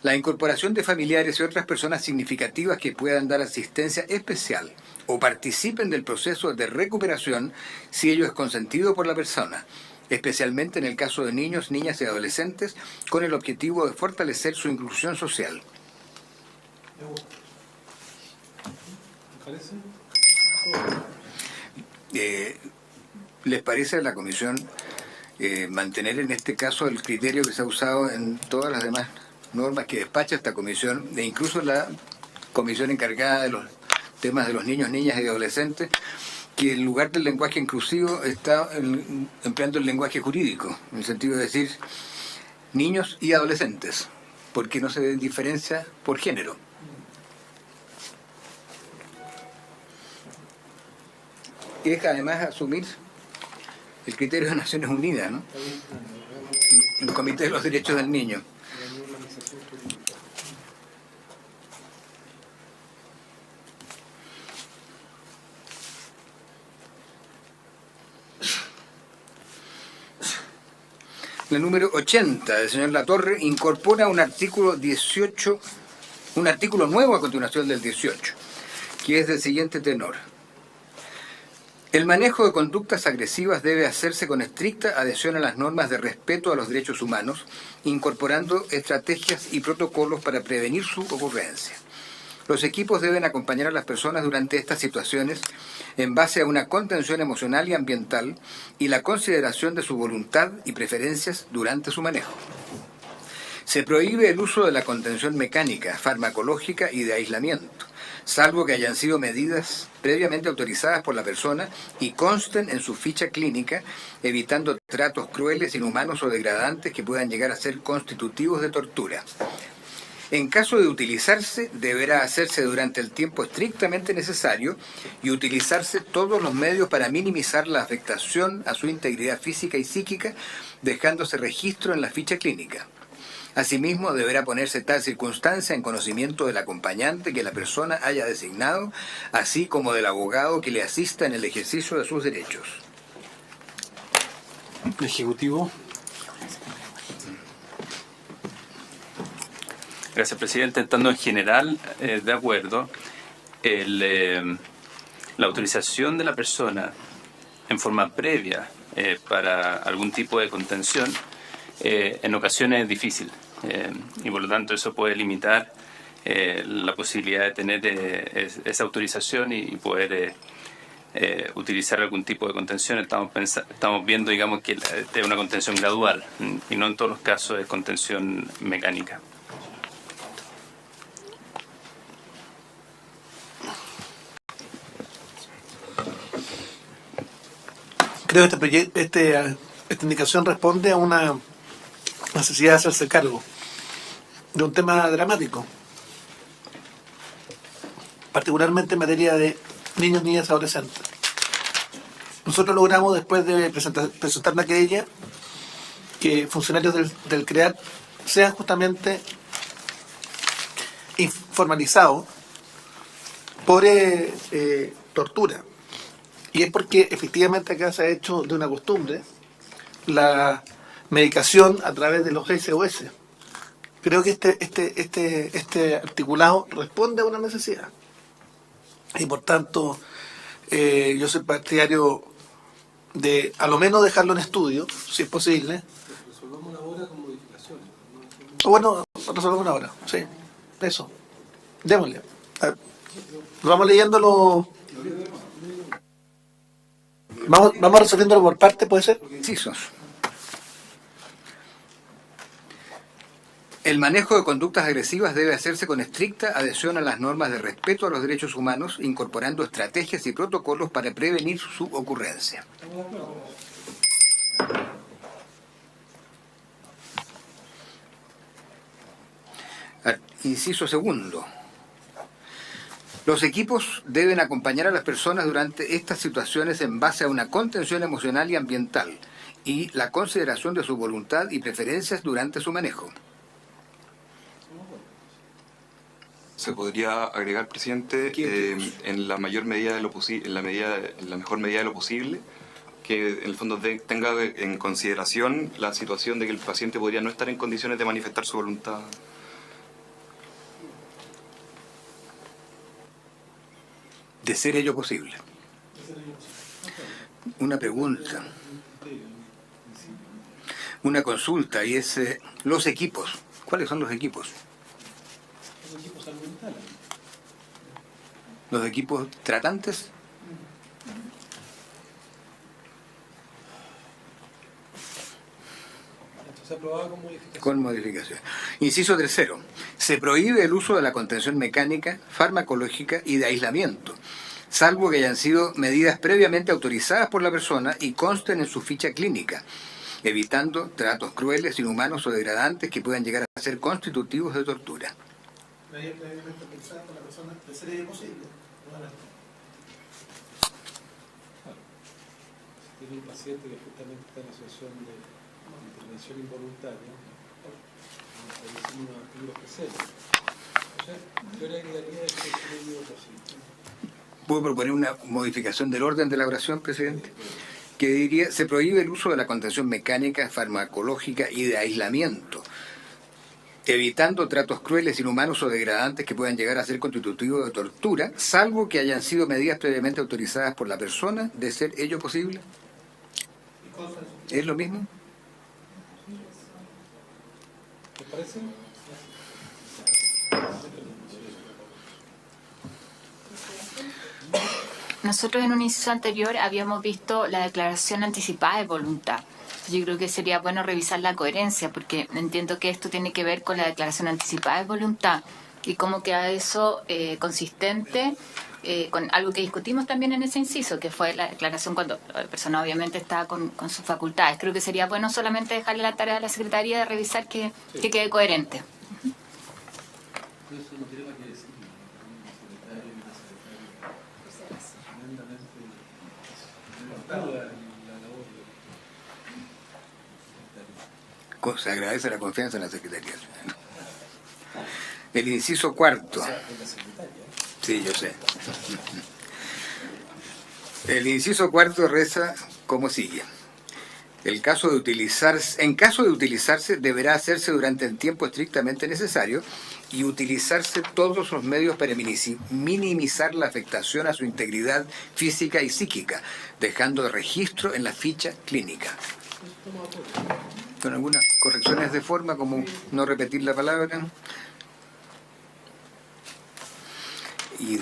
La incorporación de familiares y otras personas significativas que puedan dar asistencia especial o participen del proceso de recuperación si ello es consentido por la persona, especialmente en el caso de niños, niñas y adolescentes, con el objetivo de fortalecer su inclusión social. ¿Les parece a la Comisión mantener en este caso el criterio que se ha usado en todas las demás normas que despacha esta comisión, e incluso la comisión encargada de los temas de los niños, niñas y adolescentes, que en lugar del lenguaje inclusivo está empleando el lenguaje jurídico, en el sentido de decir niños y adolescentes, porque no se diferencia por género? Es además asumir el criterio de Naciones Unidas, ¿no? El Comité de los Derechos del Niño. La número 80 del señor Latorre incorpora un artículo 18, un artículo nuevo a continuación del 18, que es del siguiente tenor. El manejo de conductas agresivas debe hacerse con estricta adhesión a las normas de respeto a los derechos humanos, incorporando estrategias y protocolos para prevenir su ocurrencia. Los equipos deben acompañar a las personas durante estas situaciones en base a una contención emocional y ambiental y la consideración de su voluntad y preferencias durante su manejo. Se prohíbe el uso de la contención mecánica, farmacológica y de aislamiento, salvo que hayan sido medidas previamente autorizadas por la persona y consten en su ficha clínica, evitando tratos crueles, inhumanos o degradantes que puedan llegar a ser constitutivos de tortura. En caso de utilizarse, deberá hacerse durante el tiempo estrictamente necesario y utilizarse todos los medios para minimizar la afectación a su integridad física y psíquica, dejándose registro en la ficha clínica. Asimismo, deberá ponerse tal circunstancia en conocimiento del acompañante que la persona haya designado, así como del abogado que le asista en el ejercicio de sus derechos. Ejecutivo. Gracias, presidente. Estando en general de acuerdo, la autorización de la persona en forma previa para algún tipo de contención en ocasiones es difícil y por lo tanto eso puede limitar la posibilidad de tener esa autorización y poder utilizar algún tipo de contención. Estamos viendo, digamos, que es una contención gradual y no en todos los casos es contención mecánica. Creo que esta indicación responde a una necesidad de hacerse cargo de un tema dramático, particularmente en materia de niños, niñas y adolescentes. Nosotros logramos, después de presentar una querella, que funcionarios del CREAT sean justamente informalizados por tortura. Y es porque efectivamente acá se ha hecho de una costumbre la medicación a través de los SOS. Creo que este articulado responde a una necesidad. Y por tanto, yo soy partidario de a lo menos dejarlo en estudio, si es posible. Resolvamos una hora con modificaciones. Bueno, resolvamos una hora, sí. Eso. Démosle. A ver, vamos leyéndolo. Vamos resolviéndolo por parte, ¿puede ser? Incisos. El manejo de conductas agresivas debe hacerse con estricta adhesión a las normas de respeto a los derechos humanos, incorporando estrategias y protocolos para prevenir su ocurrencia. Inciso segundo. Los equipos deben acompañar a las personas durante estas situaciones en base a una contención emocional y ambiental y la consideración de su voluntad y preferencias durante su manejo. Se podría agregar, presidente, en la mayor medida de lo posible, en la mejor medida de lo posible, que en el fondo tenga en consideración la situación de que el paciente podría no estar en condiciones de manifestar su voluntad. De ser ello posible. Una pregunta. Una consulta, y es los equipos. ¿Cuáles son los equipos? Los equipos argumentales. ¿Los equipos tratantes? Esto se aprobaba con modificación. Con modificación. Inciso tercero. Se prohíbe el uso de la contención mecánica, farmacológica y de aislamiento, salvo que hayan sido medidas previamente autorizadas por la persona y consten en su ficha clínica, evitando tratos crueles, inhumanos o degradantes que puedan llegar a ser constitutivos de tortura. Previamente pensada por la persona de ser ello posible. Si tiene un paciente que justamente está en una situación de intervención involuntaria, unos artículos especiales. O sea, yo le agregaría que ser ello posible. ¿Puedo proponer una modificación del orden de la oración, presidente? Que diría, se prohíbe el uso de la contención mecánica, farmacológica y de aislamiento, evitando tratos crueles, inhumanos o degradantes que puedan llegar a ser constitutivos de tortura, salvo que hayan sido medidas previamente autorizadas por la persona, de ser ello posible. ¿Es lo mismo? ¿Te parece? Nosotros en un inciso anterior habíamos visto la declaración anticipada de voluntad. Yo creo que sería bueno revisar la coherencia, porque entiendo que esto tiene que ver con la declaración anticipada de voluntad y cómo queda eso consistente con algo que discutimos también en ese inciso, que fue la declaración cuando la persona obviamente está con sus facultades. Creo que sería bueno solamente dejarle la tarea a la Secretaría de revisar que quede coherente. Se agradece la confianza en la Secretaría. El inciso cuarto. Sí, yo sé. El inciso cuarto reza como sigue. En caso de utilizarse, deberá hacerse durante el tiempo estrictamente necesario y utilizarse todos los medios para minimizar la afectación a su integridad física y psíquica, dejando registro en la ficha clínica. Con algunas correcciones de forma, como no repetir la palabra. Y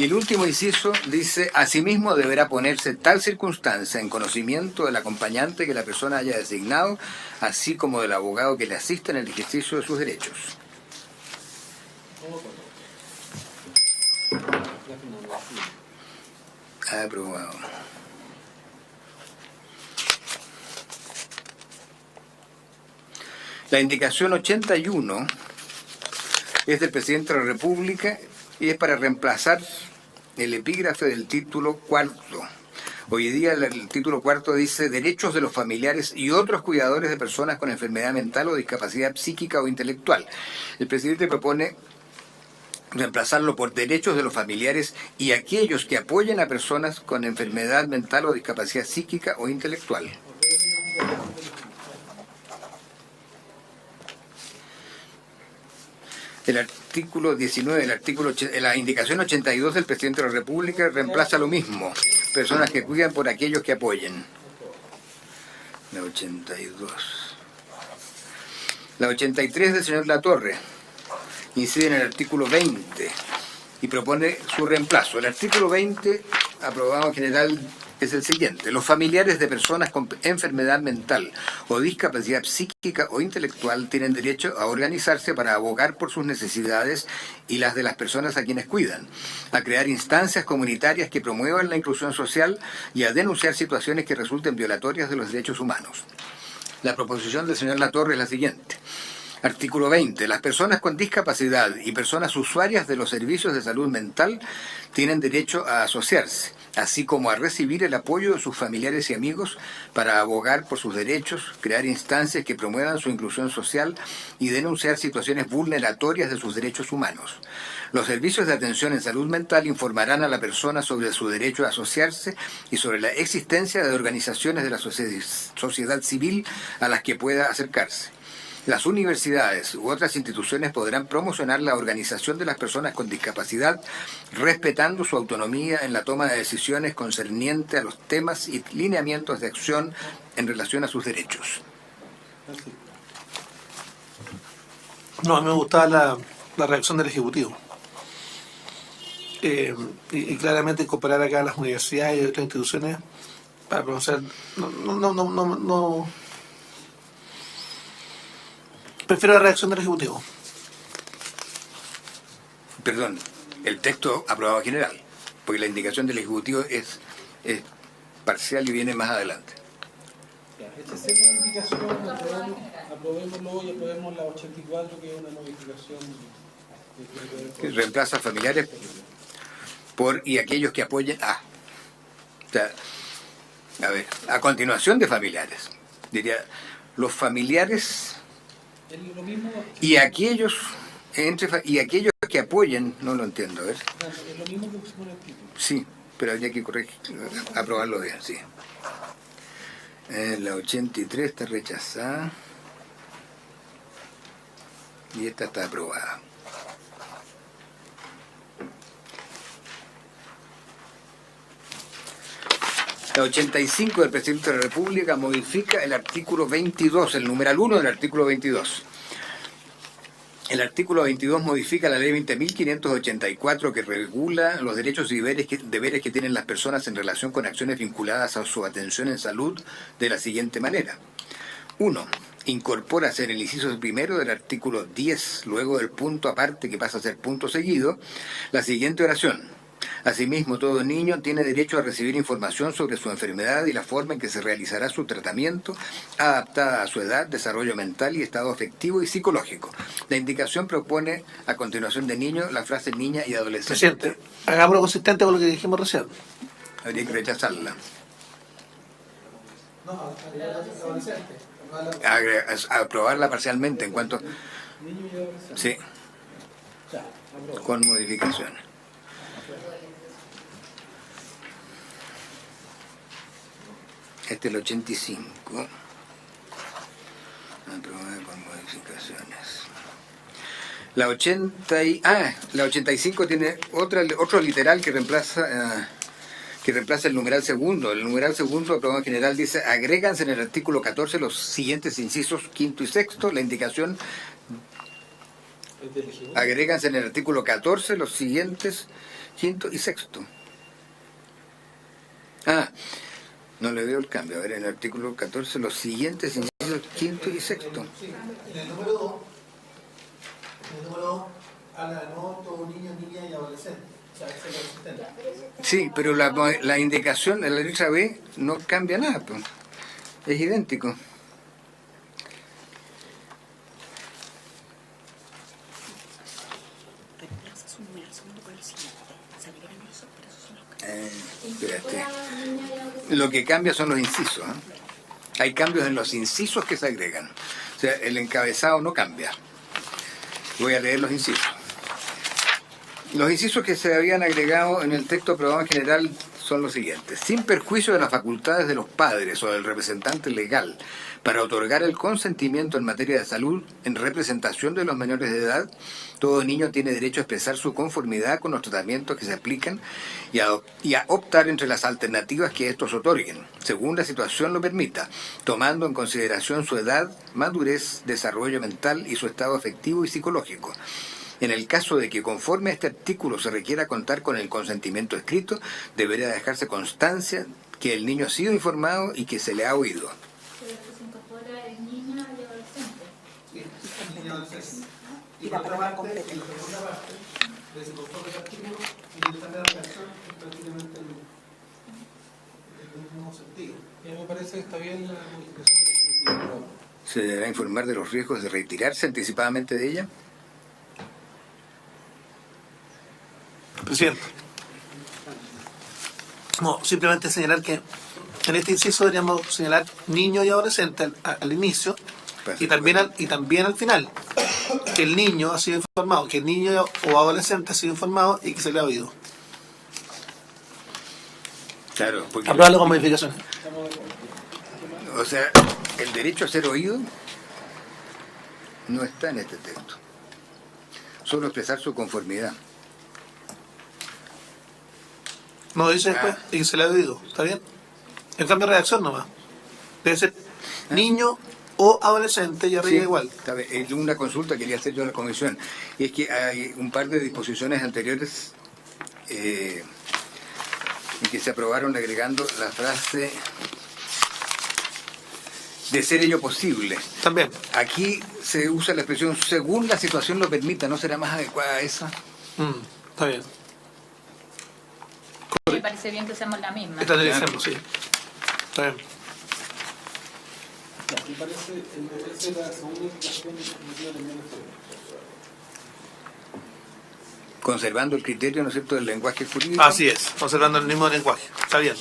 el último inciso dice, asimismo deberá ponerse tal circunstancia en conocimiento del acompañante que la persona haya designado, así como del abogado que le asista en el ejercicio de sus derechos. Aprobado. La indicación 81 es del presidente de la República y es para reemplazar el epígrafe del título cuarto. Hoy día el título cuarto dice derechos de los familiares y otros cuidadores de personas con enfermedad mental o discapacidad psíquica o intelectual. El presidente propone reemplazarlo por derechos de los familiares y aquellos que apoyen a personas con enfermedad mental o discapacidad psíquica o intelectual. El artículo 19, la indicación 82 del presidente de la República reemplaza lo mismo. Personas que cuidan por aquellos que apoyen. La 82. La 83 del señor Latorre incide en el artículo 20 y propone su reemplazo. El artículo 20, aprobado en general, es el siguiente. Los familiares de personas con enfermedad mental o discapacidad psíquica o intelectual tienen derecho a organizarse para abogar por sus necesidades y las de las personas a quienes cuidan, a crear instancias comunitarias que promuevan la inclusión social y a denunciar situaciones que resulten violatorias de los derechos humanos. La proposición del señor Latorre es la siguiente. Artículo 20. Las personas con discapacidad y personas usuarias de los servicios de salud mental tienen derecho a asociarse, así como a recibir el apoyo de sus familiares y amigos para abogar por sus derechos, crear instancias que promuevan su inclusión social y denunciar situaciones vulneratorias de sus derechos humanos. Los servicios de atención en salud mental informarán a la persona sobre su derecho a asociarse y sobre la existencia de organizaciones de la sociedad civil a las que pueda acercarse. Las universidades u otras instituciones podrán promocionar la organización de las personas con discapacidad, respetando su autonomía en la toma de decisiones concernientes a los temas y lineamientos de acción en relación a sus derechos. No, a mí me gustaba la reacción del Ejecutivo. Y claramente incorporar acá a las universidades y otras instituciones para pronunciar. No. Prefiero la reacción del Ejecutivo. Perdón, el texto aprobado en general, porque la indicación del Ejecutivo es parcial y viene más adelante. Esta es una indicación, aprobémoslo y aprobemos la 84, que es una modificación que reemplaza familiares por y aquellos que apoyen a. O sea, a ver, a continuación de familiares, diría, los familiares y aquellos que apoyen, no lo entiendo, a ver. Es lo mismo que pusimos en el título. Sí, pero habría que aprobarlo bien, sí. La 83 está rechazada y esta está aprobada. La 85 del Presidente de la República modifica el artículo 22, el numeral 1 del artículo 22. El artículo 22 modifica la ley 20.584 que regula los derechos y deberes que tienen las personas en relación con acciones vinculadas a su atención en salud de la siguiente manera. 1. Incorpórase en el inciso primero del artículo 10, luego del punto aparte que pasa a ser punto seguido, la siguiente oración. Asimismo, todo niño tiene derecho a recibir información sobre su enfermedad y la forma en que se realizará su tratamiento, adaptada a su edad, desarrollo mental y estado afectivo y psicológico. La indicación propone, a continuación de niño, la frase niña y adolescente. Presidente, hagámoslo consistente con lo que dijimos recién. Habría que rechazarla. No, adolescente. Aprobarla parcialmente en cuanto... Sí, con modificaciones. Este es el 85. Aprobada con modificaciones. La 85 tiene otro literal que reemplaza el numeral segundo. El numeral segundo, aprobado en general, dice: agréganse en el artículo 14 los siguientes incisos quinto y sexto. La indicación: agréganse en el artículo 14 los siguientes quinto y sexto. No le veo el cambio. A ver, en el artículo 14, los siguientes incisos quinto y sexto. En el número 2 habla de no todo niño, niña y adolescente. O sea, es el asistente. Sí, pero la indicación de la letra B no cambia nada, pues. Es idéntico. Espérate. Lo que cambia son los incisos. Hay cambios en los incisos que se agregan. O sea, el encabezado no cambia. Voy a leer los incisos. Los incisos que se habían agregado en el texto aprobado en general son los siguientes: sin perjuicio de las facultades de los padres o del representante legal para otorgar el consentimiento en materia de salud en representación de los menores de edad, todo niño tiene derecho a expresar su conformidad con los tratamientos que se aplican y a optar entre las alternativas que estos otorguen, según la situación lo permita, tomando en consideración su edad, madurez, desarrollo mental y su estado afectivo y psicológico. En el caso de que conforme a este artículo se requiera contar con el consentimiento escrito, deberá dejarse constancia que el niño ha sido informado y que se le ha oído. Pero se incorpora el niño y adolescente. Sí, niño y adolescente. Y por otra parte, en la segunda parte, se incorpora el artículo y también la redacción es prácticamente el mismo sentido. Me parece que está bien la modificación del ¿Se deberá informar de los riesgos de retirarse anticipadamente de ella? Presidente. No, simplemente señalar que en este inciso deberíamos señalar niño y adolescente al inicio y también al final. Que el niño ha sido informado, que el niño o adolescente ha sido informado y que se le ha oído. Claro, porque... Aprobarlo con modificaciones. O sea, el derecho a ser oído no está en este texto. Solo expresar su conformidad. No dice después y que se le ha oído. ¿Está bien? En cambio de redacción nomás. Debe ser niño o adolescente y arriba igual. Está bien. Es una consulta que quería hacer yo a la comisión. Y es que hay un par de disposiciones anteriores que se aprobaron agregando la frase de ser ello posible. También. Aquí se usa la expresión según la situación lo permita. ¿No será más adecuada esa? Está bien. Me parece bien que usemos la misma. Esta es el ejemplo, sí. Está bien. Me parece la segunda indicación también. Conservando el criterio, ¿no es cierto?, del lenguaje jurídico. Así es, conservando el mismo lenguaje. Está bien.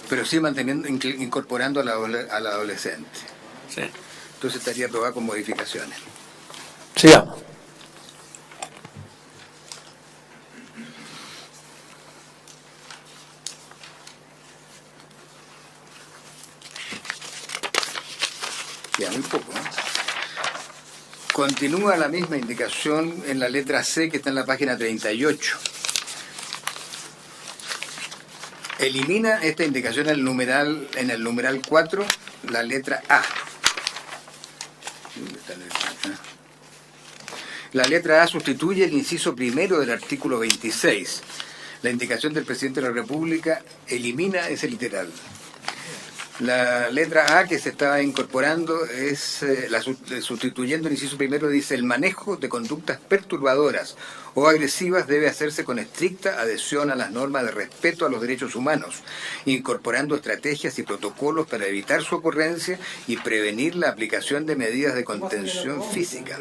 Pero sí manteniendo, incorporando al adolescente. Sí. Entonces estaría aprobada con modificaciones. Sigamos. Ya, muy poco, ¿no? Continúa la misma indicación en la letra C que está en la página 38. Elimina esta indicación en el numeral 4, la letra A. ¿Dónde está la letra A? La letra A sustituye el inciso primero del artículo 26. La indicación del presidente de la República elimina ese literal. La letra A que se está incorporando es, sustituyendo el inciso primero, dice: el manejo de conductas perturbadoras o agresivas debe hacerse con estricta adhesión a las normas de respeto a los derechos humanos, incorporando estrategias y protocolos para evitar su ocurrencia y prevenir la aplicación de medidas de contención física.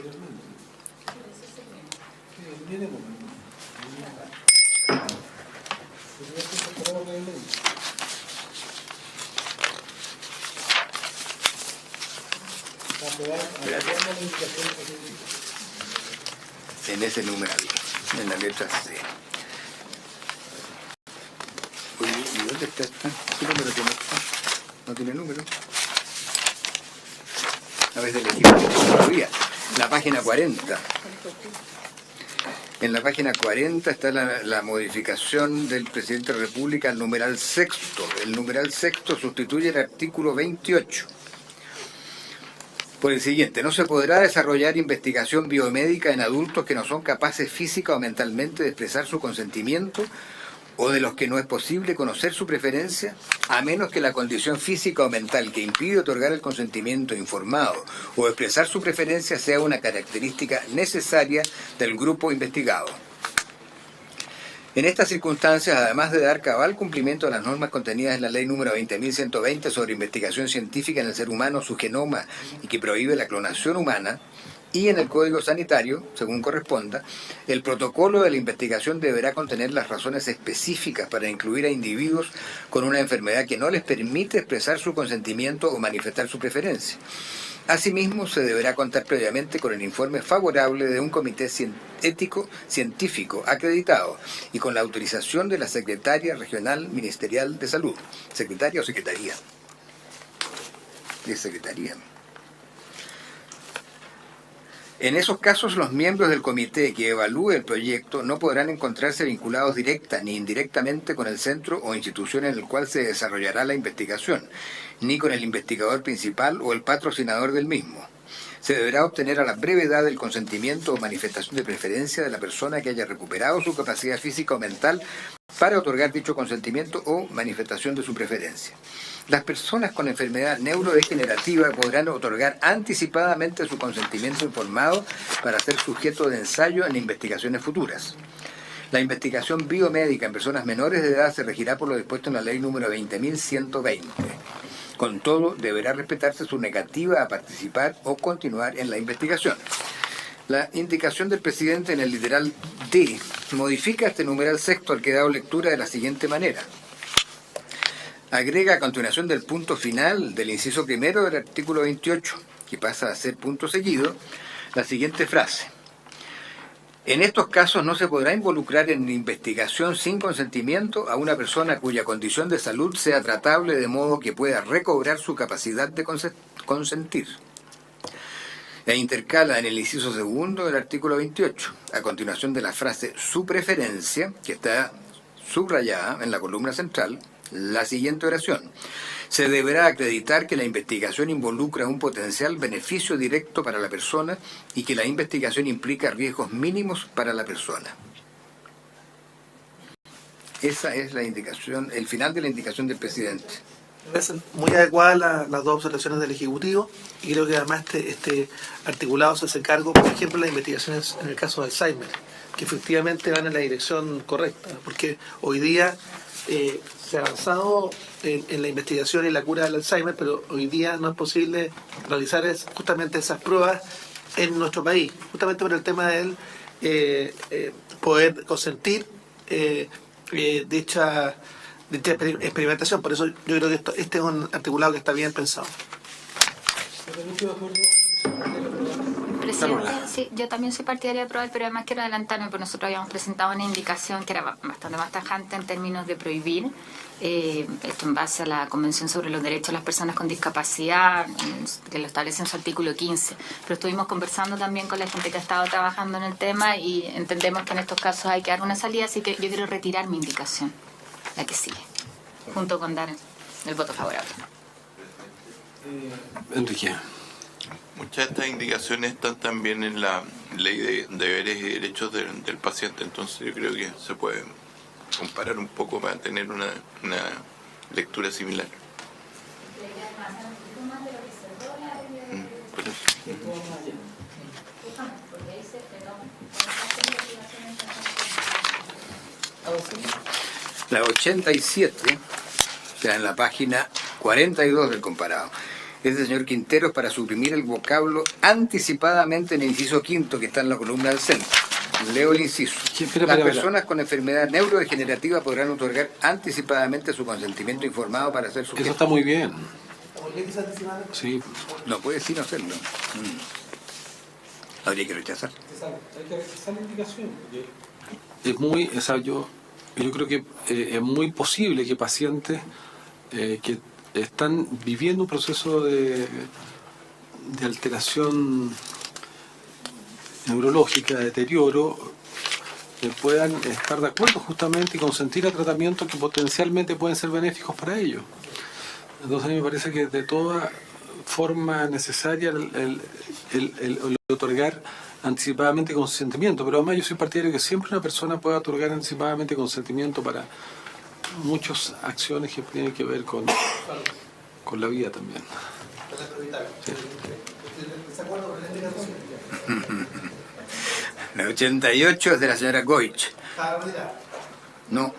En ese numeral, en la letra C. Oye, ¿y dónde está esta? ¿Qué número tiene esta? ¿No tiene número? A veces le equipo todavía. La página 40. En la página 40 está la modificación del presidente de la República al numeral sexto. El numeral sexto sustituye el artículo 28. Por el siguiente: no se podrá desarrollar investigación biomédica en adultos que no son capaces física o mentalmente de expresar su consentimiento o de los que no es posible conocer su preferencia, a menos que la condición física o mental que impide otorgar el consentimiento informado o expresar su preferencia sea una característica necesaria del grupo investigado. En estas circunstancias, además de dar cabal cumplimiento a las normas contenidas en la Ley número 20.120 sobre investigación científica en el ser humano, su genoma, y que prohíbe la clonación humana, y en el Código Sanitario, según corresponda, el protocolo de la investigación deberá contener las razones específicas para incluir a individuos con una enfermedad que no les permite expresar su consentimiento o manifestar su preferencia. Asimismo, se deberá contar previamente con el informe favorable de un comité ético científico acreditado y con la autorización de la Secretaria Regional Ministerial de Salud. ¿Secretaria o Secretaría? Es Secretaría. En esos casos, los miembros del comité que evalúe el proyecto no podrán encontrarse vinculados directa ni indirectamente con el centro o institución en el cual se desarrollará la investigación, ni con el investigador principal o el patrocinador del mismo. Se deberá obtener a la brevedad el consentimiento o manifestación de preferencia de la persona que haya recuperado su capacidad física o mental para otorgar dicho consentimiento o manifestación de su preferencia. Las personas con enfermedad neurodegenerativa podrán otorgar anticipadamente su consentimiento informado para ser sujeto de ensayo en investigaciones futuras. La investigación biomédica en personas menores de edad se regirá por lo dispuesto en la Ley número 20.120. Con todo, deberá respetarse su negativa a participar o continuar en la investigación. La indicación del presidente en el literal D modifica este numeral sexto al que he dado lectura de la siguiente manera. Agrega a continuación del punto final del inciso primero del artículo 28, que pasa a ser punto seguido, la siguiente frase. En estos casos no se podrá involucrar en investigación sin consentimiento a una persona cuya condición de salud sea tratable de modo que pueda recobrar su capacidad de consentir. E intercala en el inciso segundo del artículo 28, a continuación de la frase su preferencia, que está subrayada en la columna central, la siguiente oración. Se deberá acreditar que la investigación involucra un potencial beneficio directo para la persona y que la investigación implica riesgos mínimos para la persona. Esa es la indicación, el final de la indicación del presidente. Me parecen muy adecuadas las dos observaciones del Ejecutivo y creo que además este articulado se hace cargo, por ejemplo, de las investigaciones en el caso de Alzheimer, que efectivamente van en la dirección correcta, porque hoy día se ha avanzado en la investigación y la cura del Alzheimer, pero hoy día no es posible realizar justamente esas pruebas en nuestro país, justamente por el tema del poder consentir dicha experimentación. Por eso yo creo que este es un articulado que está bien pensado. Presidente, sí, yo también soy partidaria de aprobar, pero además quiero adelantarme, porque nosotros habíamos presentado una indicación que era bastante más tajante en términos de prohibir, esto en base a la Convención sobre los Derechos de las Personas con Discapacidad, que lo establece en su artículo 15. Pero estuvimos conversando también con la gente que ha estado trabajando en el tema y entendemos que en estos casos hay que dar una salida, así que yo quiero retirar mi indicación, la que sigue, junto con dar el voto favorable. Enrique. Muchas de estas indicaciones están también en la ley de deberes y derechos del paciente, entonces yo creo que se puede comparar un poco para tener una lectura similar. Por eso. La 87, está en la página 42 del comparado. Es del señor Quinteros para suprimir el vocablo anticipadamente en el inciso quinto que está en la columna del centro. Leo el inciso. Las personas con enfermedad neurodegenerativa podrán otorgar anticipadamente su consentimiento informado para hacer su... Eso está muy bien. Sí. No puede sino hacerlo. Habría que rechazar. Hay que rechazar la indicación. Es muy, o sea, yo creo que es muy posible que pacientes que están viviendo un proceso de alteración neurológica, de deterioro, puedan estar de acuerdo justamente y consentir a tratamientos que potencialmente pueden ser benéficos para ellos. Entonces a mí me parece que de toda forma necesaria el otorgar anticipadamente consentimiento, pero además yo soy partidario que siempre una persona pueda otorgar anticipadamente consentimiento para muchas acciones que tienen que ver con la vida también. Sí. La 88 es de la señora Goich. No,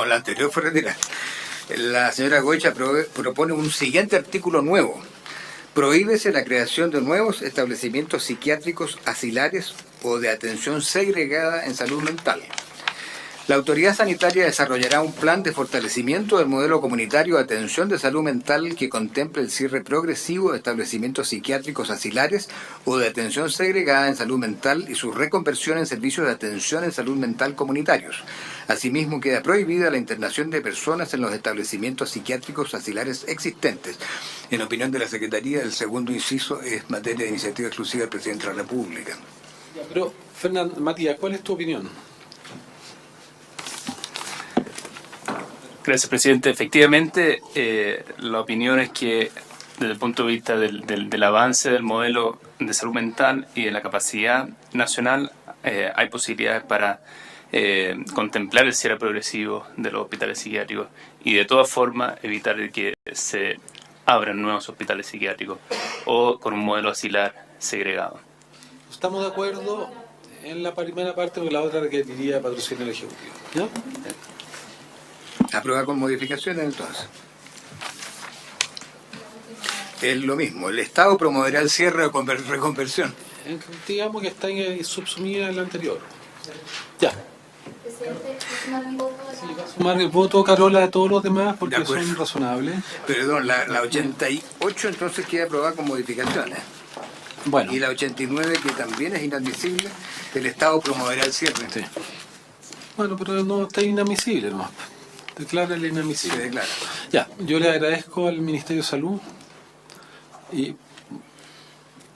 la anterior fue retirada. La señora Goich propone un siguiente artículo nuevo. Prohíbese la creación de nuevos establecimientos psiquiátricos asilares o de atención segregada en salud mental. La autoridad sanitaria desarrollará un plan de fortalecimiento del modelo comunitario de atención de salud mental que contemple el cierre progresivo de establecimientos psiquiátricos asilares o de atención segregada en salud mental y su reconversión en servicios de atención en salud mental comunitarios. Asimismo, queda prohibida la internación de personas en los establecimientos psiquiátricos asilares existentes. En opinión de la Secretaría, el segundo inciso es materia de iniciativa exclusiva del Presidente de la República. Pero, Matías, ¿cuál es tu opinión? Gracias, presidente. Efectivamente, la opinión es que desde el punto de vista del avance del modelo de salud mental y de la capacidad nacional, hay posibilidades para contemplar el cierre progresivo de los hospitales psiquiátricos y de todas formas evitar que se abran nuevos hospitales psiquiátricos o con un modelo asilar segregado. Estamos de acuerdo en la primera parte, porque la otra requeriría patrocinio del Ejecutivo. ¿Ya? Aprobar con modificaciones entonces. Es lo mismo, el Estado promoverá el cierre o reconversión. Digamos que está subsumida en la anterior. Ya. Presidente, ¿va a sumar mi voto? Sumar el voto, Carola, a todos los demás porque De acuerdo. son razonables. Perdón, la 88 entonces queda aprobada con modificaciones. Bueno, Y la 89, que también es inadmisible, el Estado promoverá el cierre. sí. Bueno, pero no está inadmisible, ¿no? Declárale Se inadmisible. declara. Ya, yo le agradezco al Ministerio de Salud y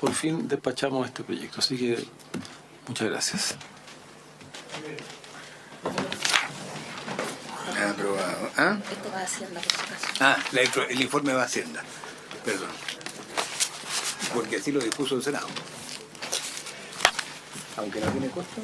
por fin despachamos este proyecto. Así que muchas gracias. Aprobado. ¿Ah? Esto va a Hacienda, por si acaso. El informe va a Hacienda. Perdón. Porque así lo dispuso el Senado. Aunque no tiene costo.